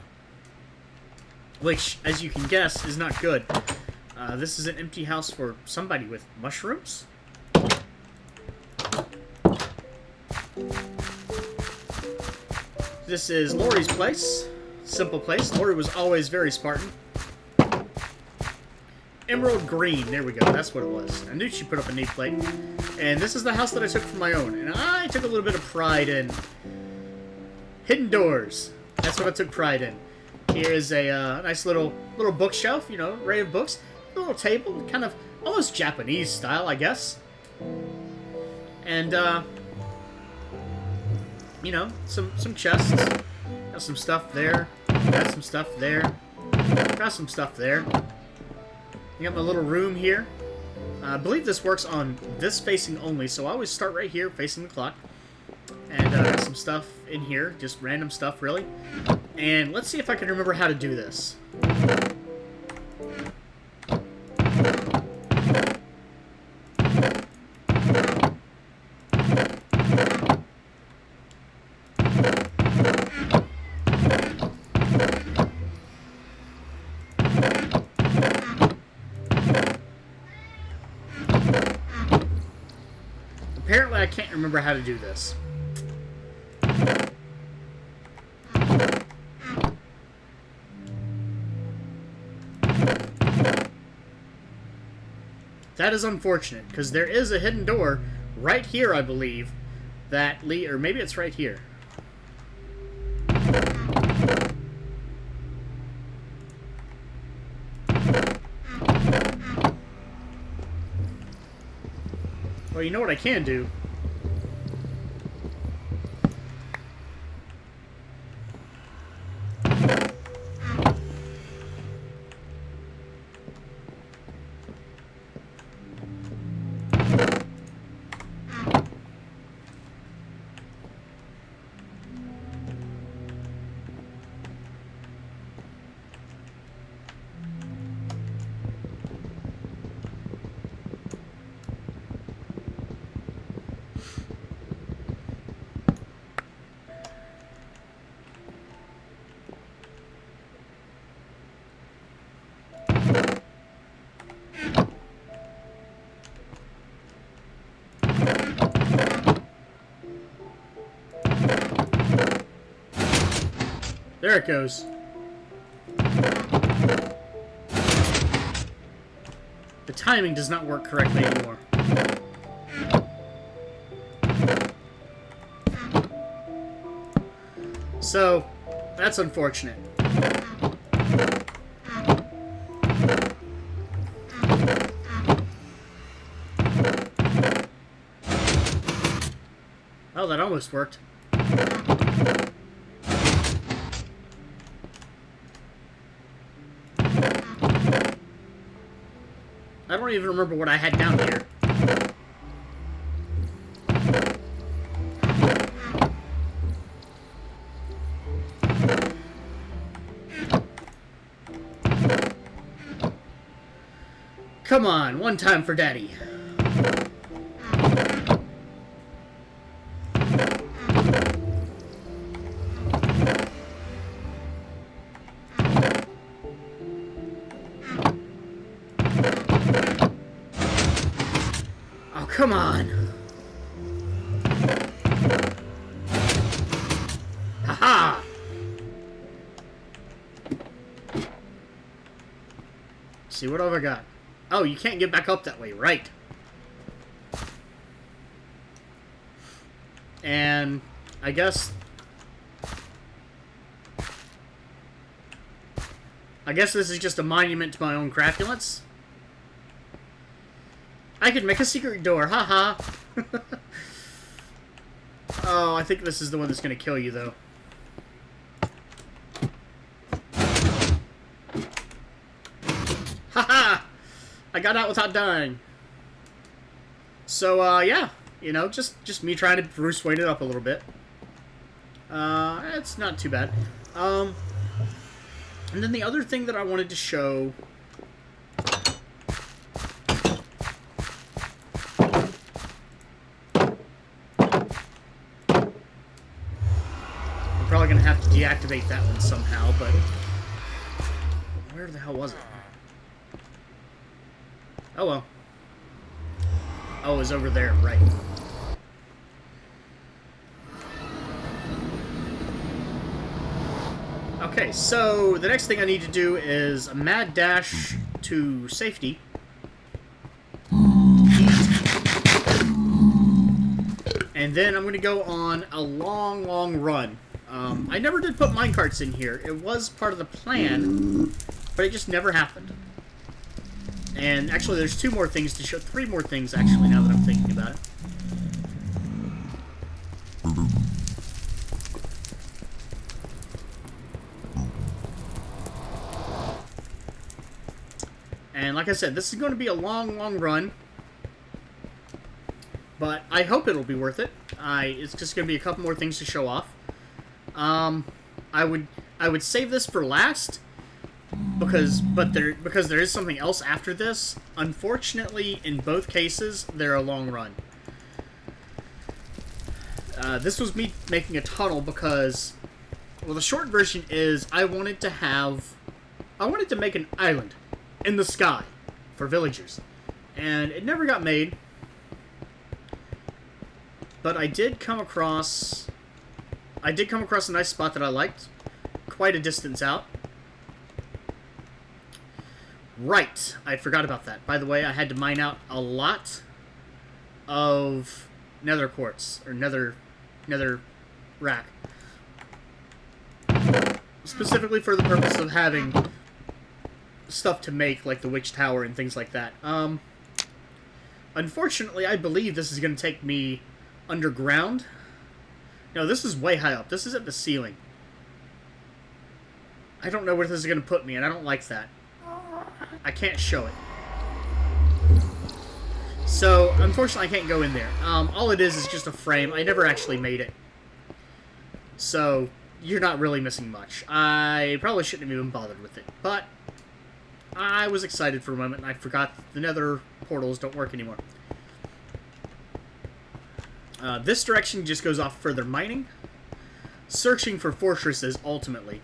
Which, as you can guess, is not good. This is an empty house for somebody with mushrooms? This is Lori's place. Simple place. Lori was always very Spartan. Emerald green. There we go. That's what it was. I knew she put up a neat plate. And this is the house that I took for my own. And I took a little bit of pride in hidden doors. That's what I took pride in. Here is a nice little bookshelf, you know, array of books. A little table, kind of almost Japanese style, I guess. And, you know, some chests. Got some stuff there. Got some stuff there. Got some stuff there. You got my little room here. I believe this works on this facing only, so I always start right here, facing the clock. And got some stuff in here, just random stuff, really. And let's see if I can remember how to do this. Apparently, I can't remember how to do this. That is unfortunate, because there is a hidden door right here, I believe, that or maybe it's right here. Well, you know what I can do? There it goes. The timing does not work correctly anymore. So, that's unfortunate. Oh, that almost worked. I don't even remember what I had down here. Come on, one time for Daddy. Oh, come on. Haha. See, what have I got? Oh, you can't get back up that way, right? And I guess this is just a monument to my own craftulence. I could make a secret door, haha. Oh, I think this is the one that's gonna kill you, though. Haha! I got out without dying. So, yeah. You know, just me trying to Bruce Wayne it up a little bit. It's not too bad. And then the other thing that I wanted to show... I'm probably going to have to deactivate activate that one somehow, but... Where the hell was it? Oh well. Oh, it was over there, right. Okay, so the next thing I need to do is a mad dash to safety. And then I'm going to go on a long, long run. I never did put minecarts in here. It was part of the plan, but it just never happened. And actually, there's 2 more things to show. 3 more things, actually, now that I'm thinking about it. And like I said, this is going to be a long, long run. But I hope it'll be worth it. It's just going to be a couple more things to show off. I would save this for last, because there is something else after this. Unfortunately, in both cases, they're a long run. This was me making a tunnel because, well, the short version is I wanted to make an island in the sky for villagers, and it never got made. But I did come across a nice spot that I liked, quite a distance out. Right, I forgot about that. By the way, I had to mine out a lot of nether quartz, or nether rack. Specifically for the purpose of having stuff to make, like the witch tower and things like that. Unfortunately, I believe this is going to take me underground. No, this is way high up. This is at the ceiling. I don't know where this is going to put me, and I don't like that. I can't show it. So, unfortunately, I can't go in there. All it is just a frame. I never actually made it. So, you're not really missing much. I probably shouldn't have even bothered with it. But, I was excited for a moment, and I forgot the nether portals don't work anymore. This direction just goes off further mining. Searching for fortresses, ultimately.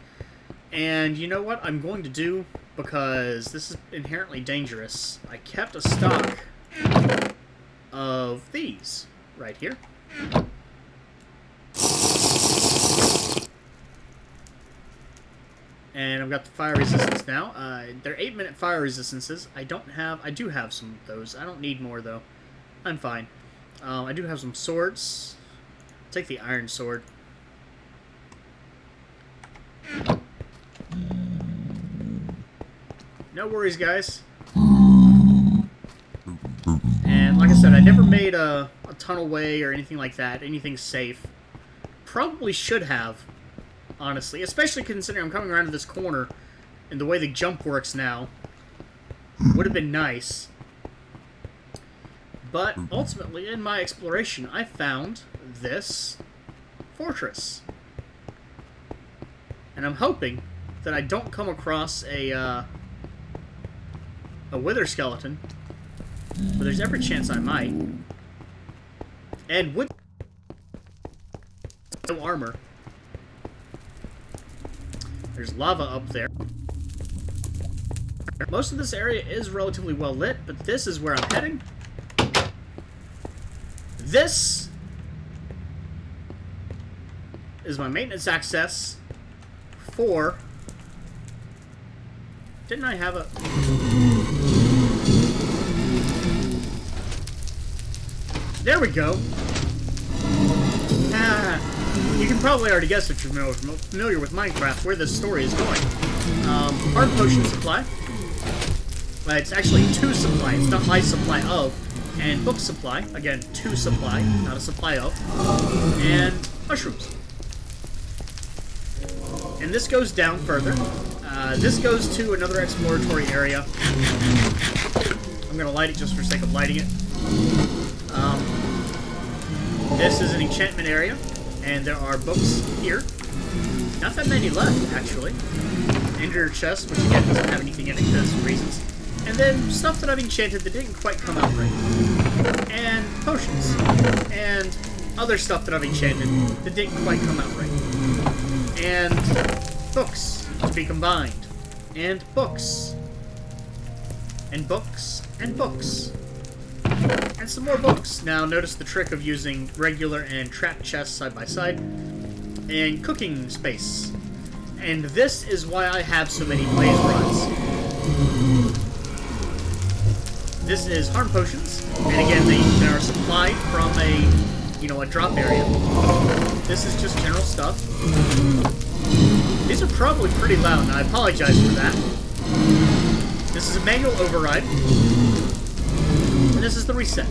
And you know what I'm going to do? Because this is inherently dangerous. I kept a stock of these right here. And I've got the fire resistance now. They're 8-minute fire resistances. I do have some of those. I don't need more, though. I'm fine. I do have some swords. I'll take the iron sword. No worries, guys. And like I said, I never made a tunnel way or anything like that. Anything safe. Probably should have, honestly. Especially considering I'm coming around to this corner and the way the jump works now. Would have been nice. But ultimately, in my exploration, I found this fortress. And I'm hoping that I don't come across a wither skeleton. But there's every chance I might. And with no armor. There's lava up there. Most of this area is relatively well lit, but this is where I'm heading. This is my maintenance access for... Didn't I have a... There we go. You can probably already guess if you're familiar with Minecraft where this story is going. Hard potion supply. It's actually 2 supply. It's not my supply of. And book supply. Again, 2 supply, not a supply of. And mushrooms. And this goes down further. This goes to another exploratory area. I'm going to light it just for the sake of lighting it. This is an enchantment area, and there are books here. Not that many left, actually. Ender chest, which again doesn't have anything in it because of reasons. And then stuff that I've enchanted that didn't quite come out right. And potions. And other stuff that I've enchanted that didn't quite come out right. and books to be combined. And books. And books. And books. And some more books. Now, notice the trick of using regular and trap chests side by side. And cooking space. And this is why I have so many blaze rods. This is harm potions. And again, they are supplied from a drop area. This is just general stuff. These are probably pretty loud, and I apologize for that. This is a manual override. And this is the reset.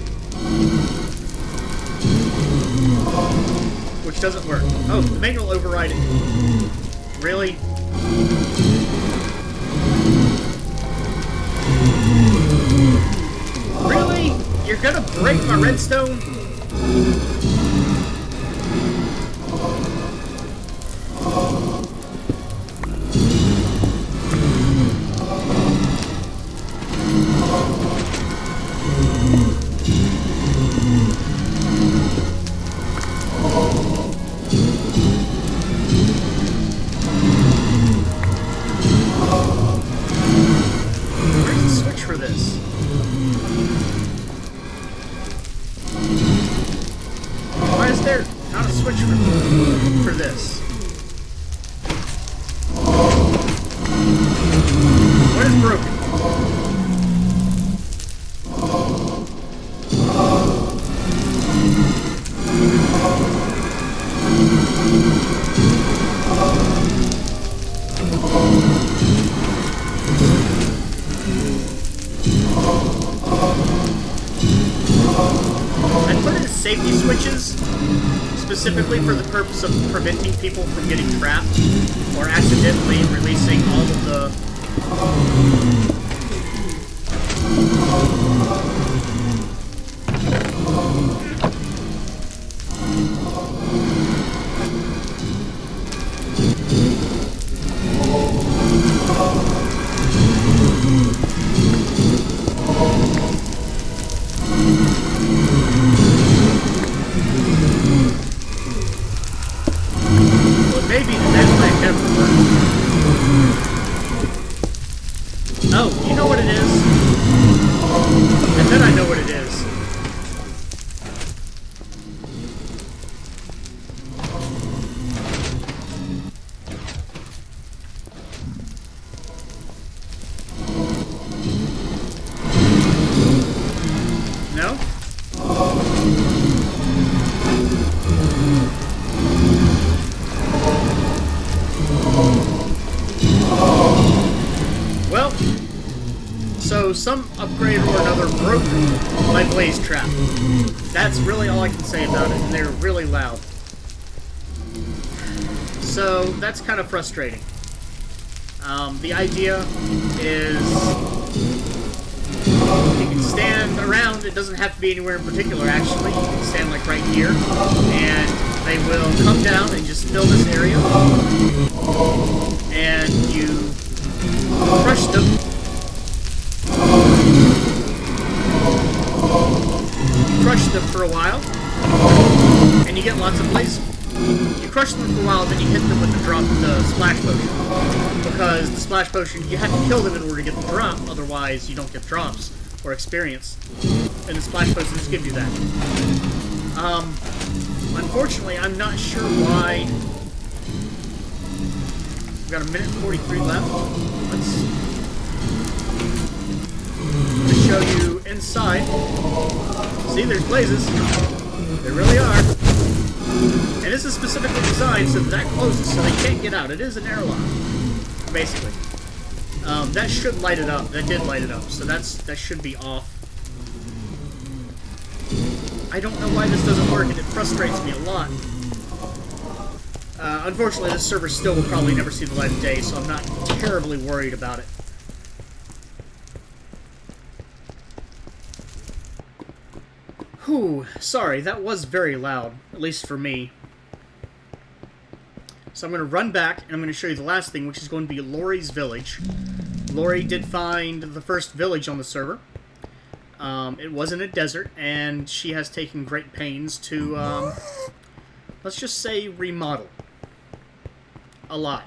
Which doesn't work. Oh, the manual override. Really? Really? You're gonna break my redstone? For this. What is broken? I put in safety switches specifically for the purpose of preventing people from getting trapped or accidentally releasing all of the maybe the next night never works. Oh, you know what it is? And then I know what it is. No? Well, so some upgrade or another broke my blaze trap. That's really all I can say about it, and they're really loud. So that's kind of frustrating. The idea is you can stand around. It doesn't have to be anywhere in particular, actually. You can stand like right here, and they will come down and just fill this area. And you crush them. You crush them for a while, and you get lots of blaze. You crush them for a while, then you hit them with the splash potion. Because the splash potion, you have to kill them in order to get the drop, otherwise you don't get drops or experience. And the splash potion just gives you that. Unfortunately, I'm not sure why. We've got a minute and 43 left. Let's show you inside. See, there's blazes. There really are. And this is specifically designed so that closes so they can't get out. It is an airlock, basically. That should light it up. That did light it up, so that should be off. I don't know why this doesn't work, and it frustrates me a lot. Unfortunately, this server still will probably never see the light of day, so I'm not terribly worried about it. Whew, sorry, that was very loud, at least for me. So I'm going to run back, and I'm going to show you the last thing, which is going to be Lori's village. Lori did find the first village on the server. It was in a desert, and she has taken great pains to, let's just say, remodel. a lot.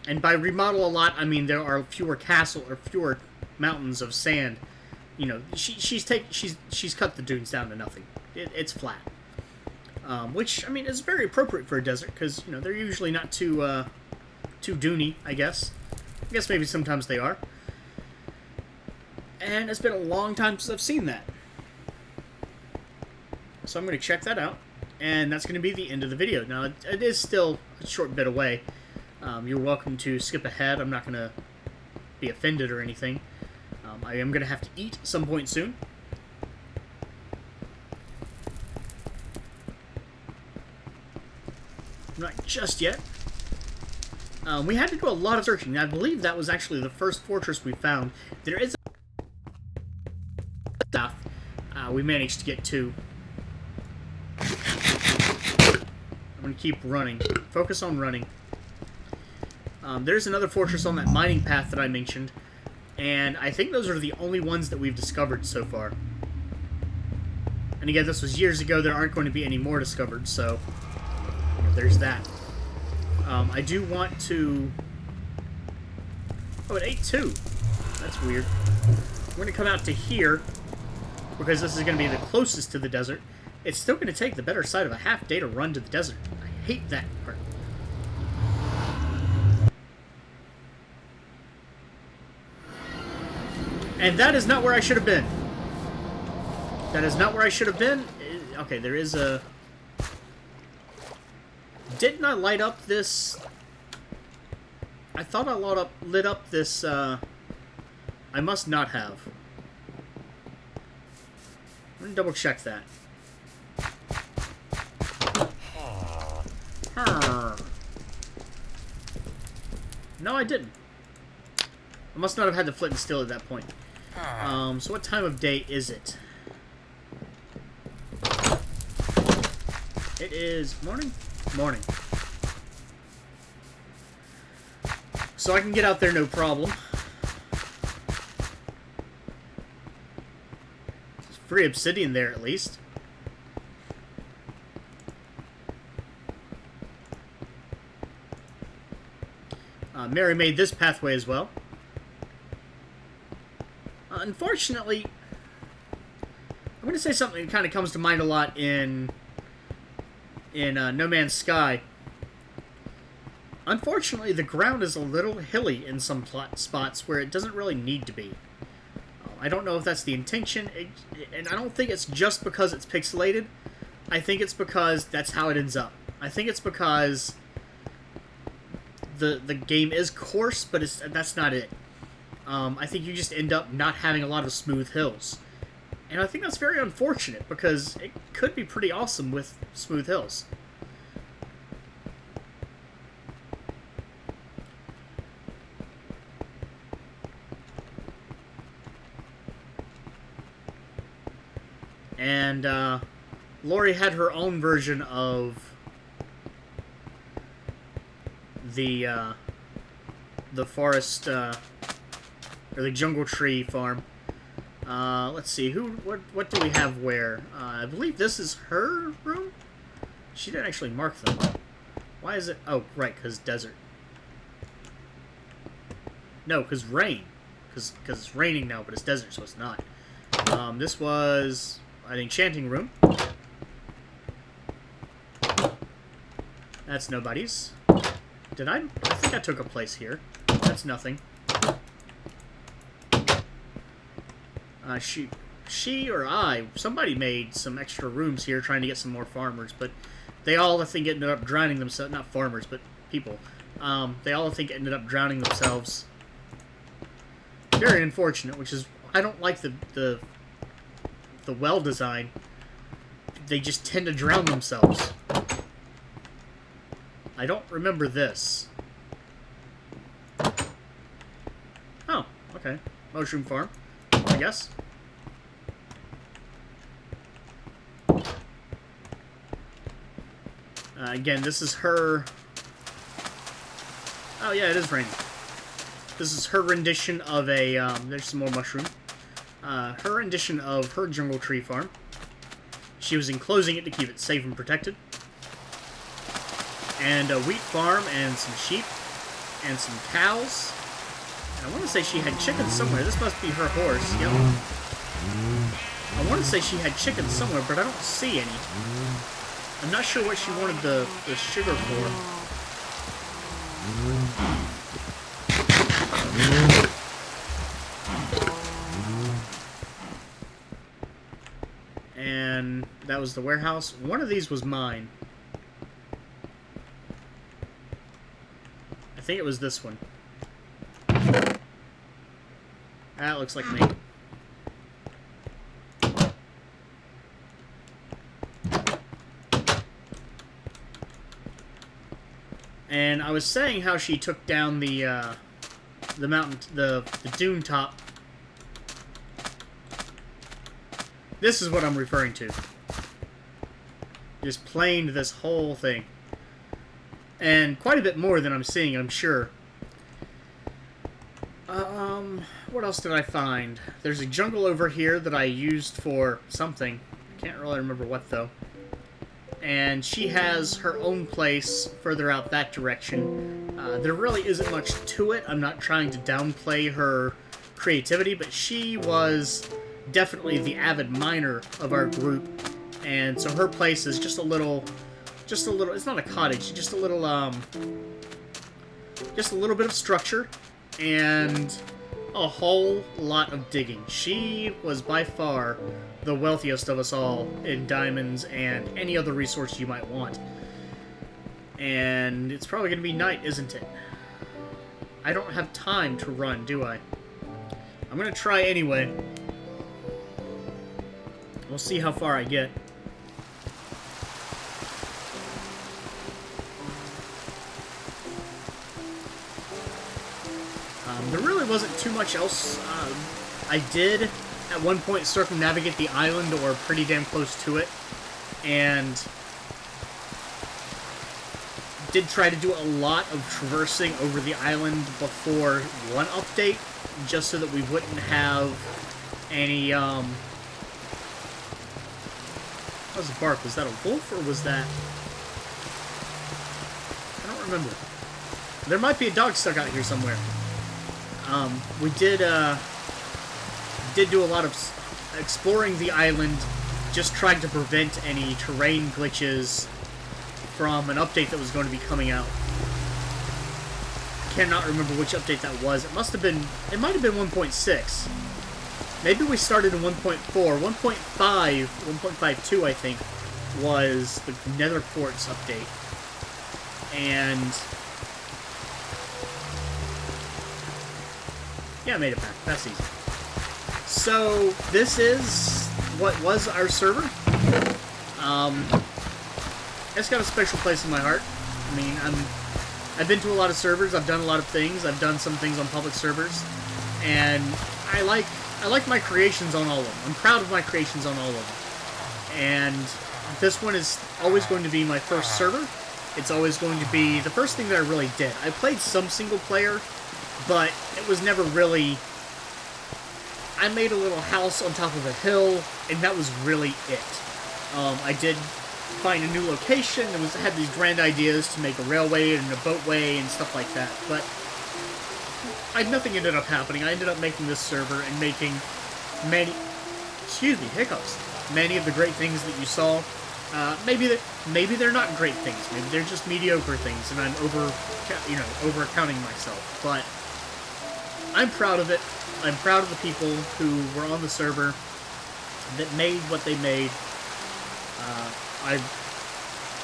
And by remodel a lot, I mean there are fewer fewer mountains of sand. You know, she's cut the dunes down to nothing. It's flat, which I mean is very appropriate for a desert because you know they're usually not too duney. I guess maybe sometimes they are. And it's been a long time since I've seen that, so I'm going to check that out, and that's going to be the end of the video. Now it is still a short bit away. You're welcome to skip ahead. I'm not going to be offended or anything. I am going to have to eat at some point soon. Not just yet. We had to do a lot of searching. I believe that was actually the first fortress we found. There is stuff we managed to get to. I'm going to keep running. Focus on running. There's another fortress on that mining path that I mentioned, and I think those are the only ones that we've discovered so far. And again, this was years ago. There aren't going to be any more discovered, so there's that. I do want to... Oh, it ate two. That's weird. We're going to come out to here, because this is going to be the closest to the desert. It's still going to take the better side of a half day to run to the desert. I hate that part. And that is not where I should have been. That is not where I should have been. Okay, there is a... Didn't I light up this... I thought I lit up this, I must not have. I'm gonna double check that. No, I didn't. I must not have had the flint and steel at that point. So what time of day is it? It is morning? Morning. So I can get out there no problem. There's free obsidian there at least. Mary made this pathway as well. Unfortunately, I'm going to say something that kind of comes to mind a lot in No Man's Sky. Unfortunately, the ground is a little hilly in some spots where it doesn't really need to be. I don't know if that's the intention, and I don't think it's just because it's pixelated. I think it's because that's how it ends up. I think it's because the game is coarse, but that's not it. I think you just end up not having a lot of smooth hills. And I think that's very unfortunate, because it could be pretty awesome with smooth hills. And Lori had her own version of the forest, or the jungle tree farm. Let's see, what do we have where? I believe this is her room? She didn't actually mark them. Why is it? Oh, right, because desert. No, because rain. Because it's raining now, but it's desert, so it's not. This was an enchanting room. That's nobody's. Did I? I think I took a place here. That's nothing. She or somebody made some extra rooms here trying to get some more farmers, but they all, I think, ended up drowning themselves. Not farmers, but people. They all, I think, ended up drowning themselves. Very unfortunate, which is, I don't like the well design. They just tend to drown themselves. I don't remember this. Oh, okay. Mushroom farm, I guess. Again, this is her... Oh, yeah, it is raining. This is her rendition of a... there's some more mushroom. Her rendition of her jungle tree farm. She was enclosing it to keep it safe and protected. and a wheat farm, and some sheep, and some cows. And I want to say she had chickens somewhere. This must be her horse. Yep. I want to say she had chickens somewhere, but I don't see any. I'm not sure what she wanted the sugar for. And that was the warehouse. One of these was mine. I think it was this one. That looks like me. And I was saying how she took down the mountain, the dune top. This is what I'm referring to. Just planed this whole thing. And quite a bit more than I'm seeing, I'm sure. What else did I find? There's a jungle over here that I used for something. I can't really remember what, though. And she has her own place further out that direction. There really isn't much to it. I'm not trying to downplay her creativity, but she was definitely the avid miner of our group. And so her place is just a little, it's not a cottage, just a little bit of structure and a whole lot of digging. She was by far the wealthiest of us all in diamonds and any other resource you might want. And it's probably going to be night, isn't it? I don't have time to run, do I? I'm going to try anyway. We'll see how far I get. There really wasn't too much else. I did, at one point, circumnavigate the island, or pretty damn close to it, and did try to do a lot of traversing over the island before one update, just so that we wouldn't have any, what was the bark? Was that a wolf, or was that... I don't remember. There might be a dog stuck out here somewhere. We did do a lot of exploring the island, just trying to prevent any terrain glitches from an update that was going to be coming out. I cannot remember which update that was. It might have been 1.6. Maybe we started in 1.4. 1.5, 1.52, I think, was the Nether Quartz update. And yeah, I made it back. That's easy. So, this is what was our server. It's got a special place in my heart. I mean, I've been to a lot of servers, I've done a lot of things, I've done some things on public servers, and I like my creations on all of them. I'm proud of my creations on all of them. And this one is always going to be my first server. It's always going to be the first thing that I really did. I played some single player, but it was never really... I made a little house on top of a hill, and that was really it. I did find a new location, and had these grand ideas to make a railway and a boatway and stuff like that, but nothing ended up happening. I ended up making this server and making many... Excuse me, hiccups. Many of the great things that you saw. Maybe they're not great things. Maybe they're just mediocre things, and I'm over-accounting myself, but I'm proud of it. I'm proud of the people who were on the server that made what they made.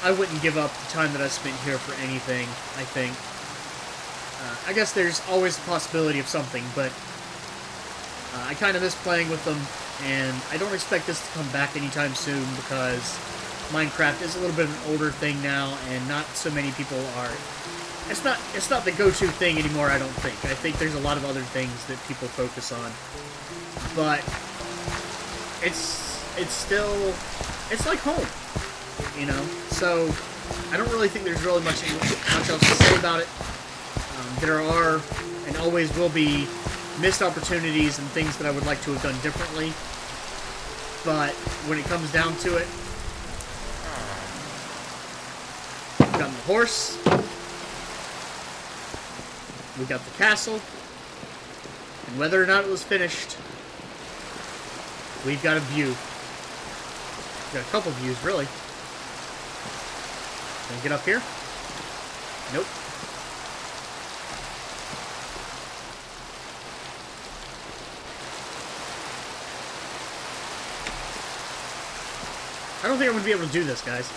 I wouldn't give up the time that I spent here for anything, I think. I guess there's always the possibility of something, but I kind of miss playing with them, and I don't expect this to come back anytime soon because Minecraft is a little bit of an older thing now, and not so many people are... It's not the go-to thing anymore, I don't think. I think there's a lot of other things that people focus on. But it's still... It's like home, you know? So, I don't really think there's really much else to say about it. There are, and always will be, missed opportunities and things that I would like to have done differently. But when it comes down to it, I've got horse. We got the castle. And whether or not it was finished, we've got a view. We've got a couple views, really. Can I get up here? Nope. I don't think I'm going to be able to do this, guys.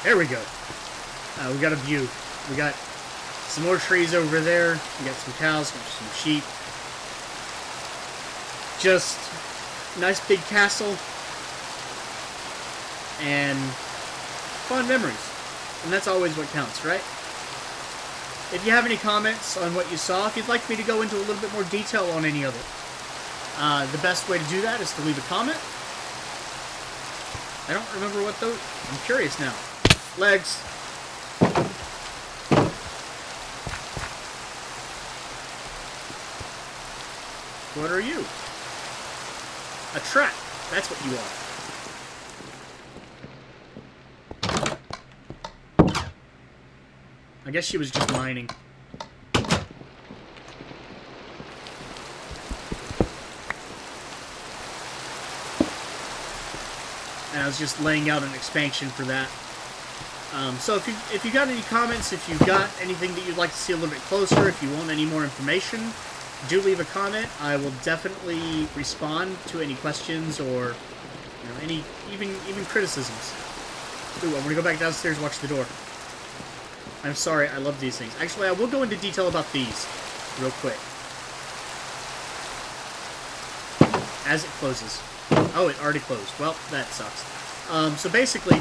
There we go. We got a view. We got some more trees over there. We got some cows, some sheep. Just nice big castle. And fun memories. And that's always what counts, right? If you have any comments on what you saw, if you'd like me to go into a little bit more detail on any of it, the best way to do that is to leave a comment. I don't remember what those... I'm curious now. Legs. What are you? A trap. That's what you are. I guess she was just mining. And I was just laying out an expansion for that. So if you got any comments, if you've got anything that you'd like to see a little bit closer, if you want any more information, do leave a comment. I will definitely respond to any questions or any even criticisms. Ooh, I'm gonna go back downstairs and watch the door. I'm sorry, I love these things. Actually, I will go into detail about these real quick. As it closes. Oh, it already closed. Well, that sucks. So basically,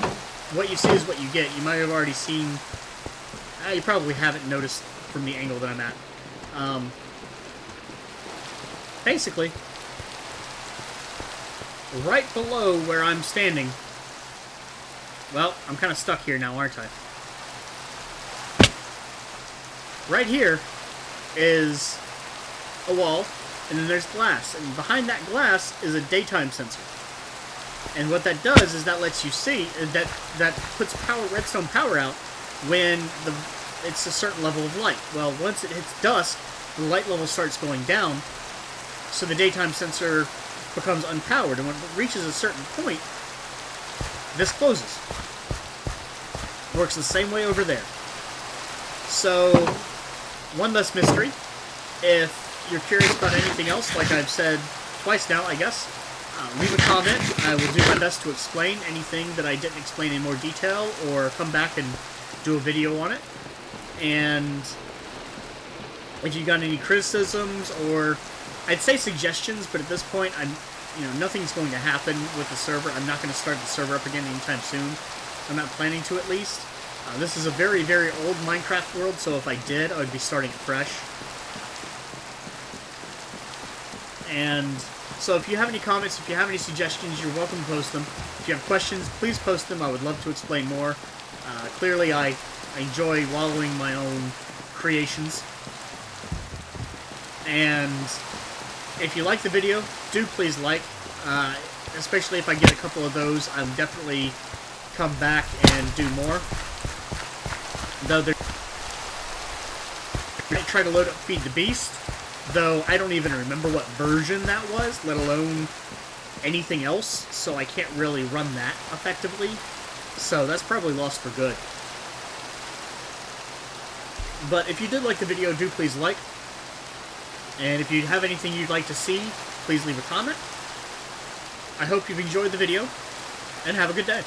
what you see is what you get. You might have already seen... you probably haven't noticed from the angle that I'm at. Basically, right below where I'm standing... Well, I'm kind of stuck here now, aren't I? Right here is a wall, and then there's glass. And behind that glass is a daytime sensor. And what that does is that lets you see, that puts redstone power out when it's a certain level of light. Well, once it hits dusk, the light level starts going down, so the daytime sensor becomes unpowered. And when it reaches a certain point, this closes. Works the same way over there. So... one less mystery. If you're curious about anything else, like I've said twice now, I guess, leave a comment. I will do my best to explain anything that I didn't explain in more detail, or come back and do a video on it. And if you got any criticisms, or I'd say suggestions, but at this point, nothing's going to happen with the server. I'm not going to start the server up again anytime soon. I'm not planning to, at least. This is a very, very old Minecraft world, so if I did, I would be starting it fresh. And so if you have any comments, if you have any suggestions, you're welcome to post them. If you have questions, please post them. I would love to explain more. Clearly, I enjoy wallowing my own creations. And if you like the video, do please like. Especially if I get a couple of those, I'll definitely come back and do more. Though they're going to try to load up Feed the Beast, though I don't even remember what version that was, let alone anything else, so I can't really run that effectively. So that's probably lost for good. But if you did like the video, do please like. And if you have anything you'd like to see, please leave a comment. I hope you've enjoyed the video, and have a good day.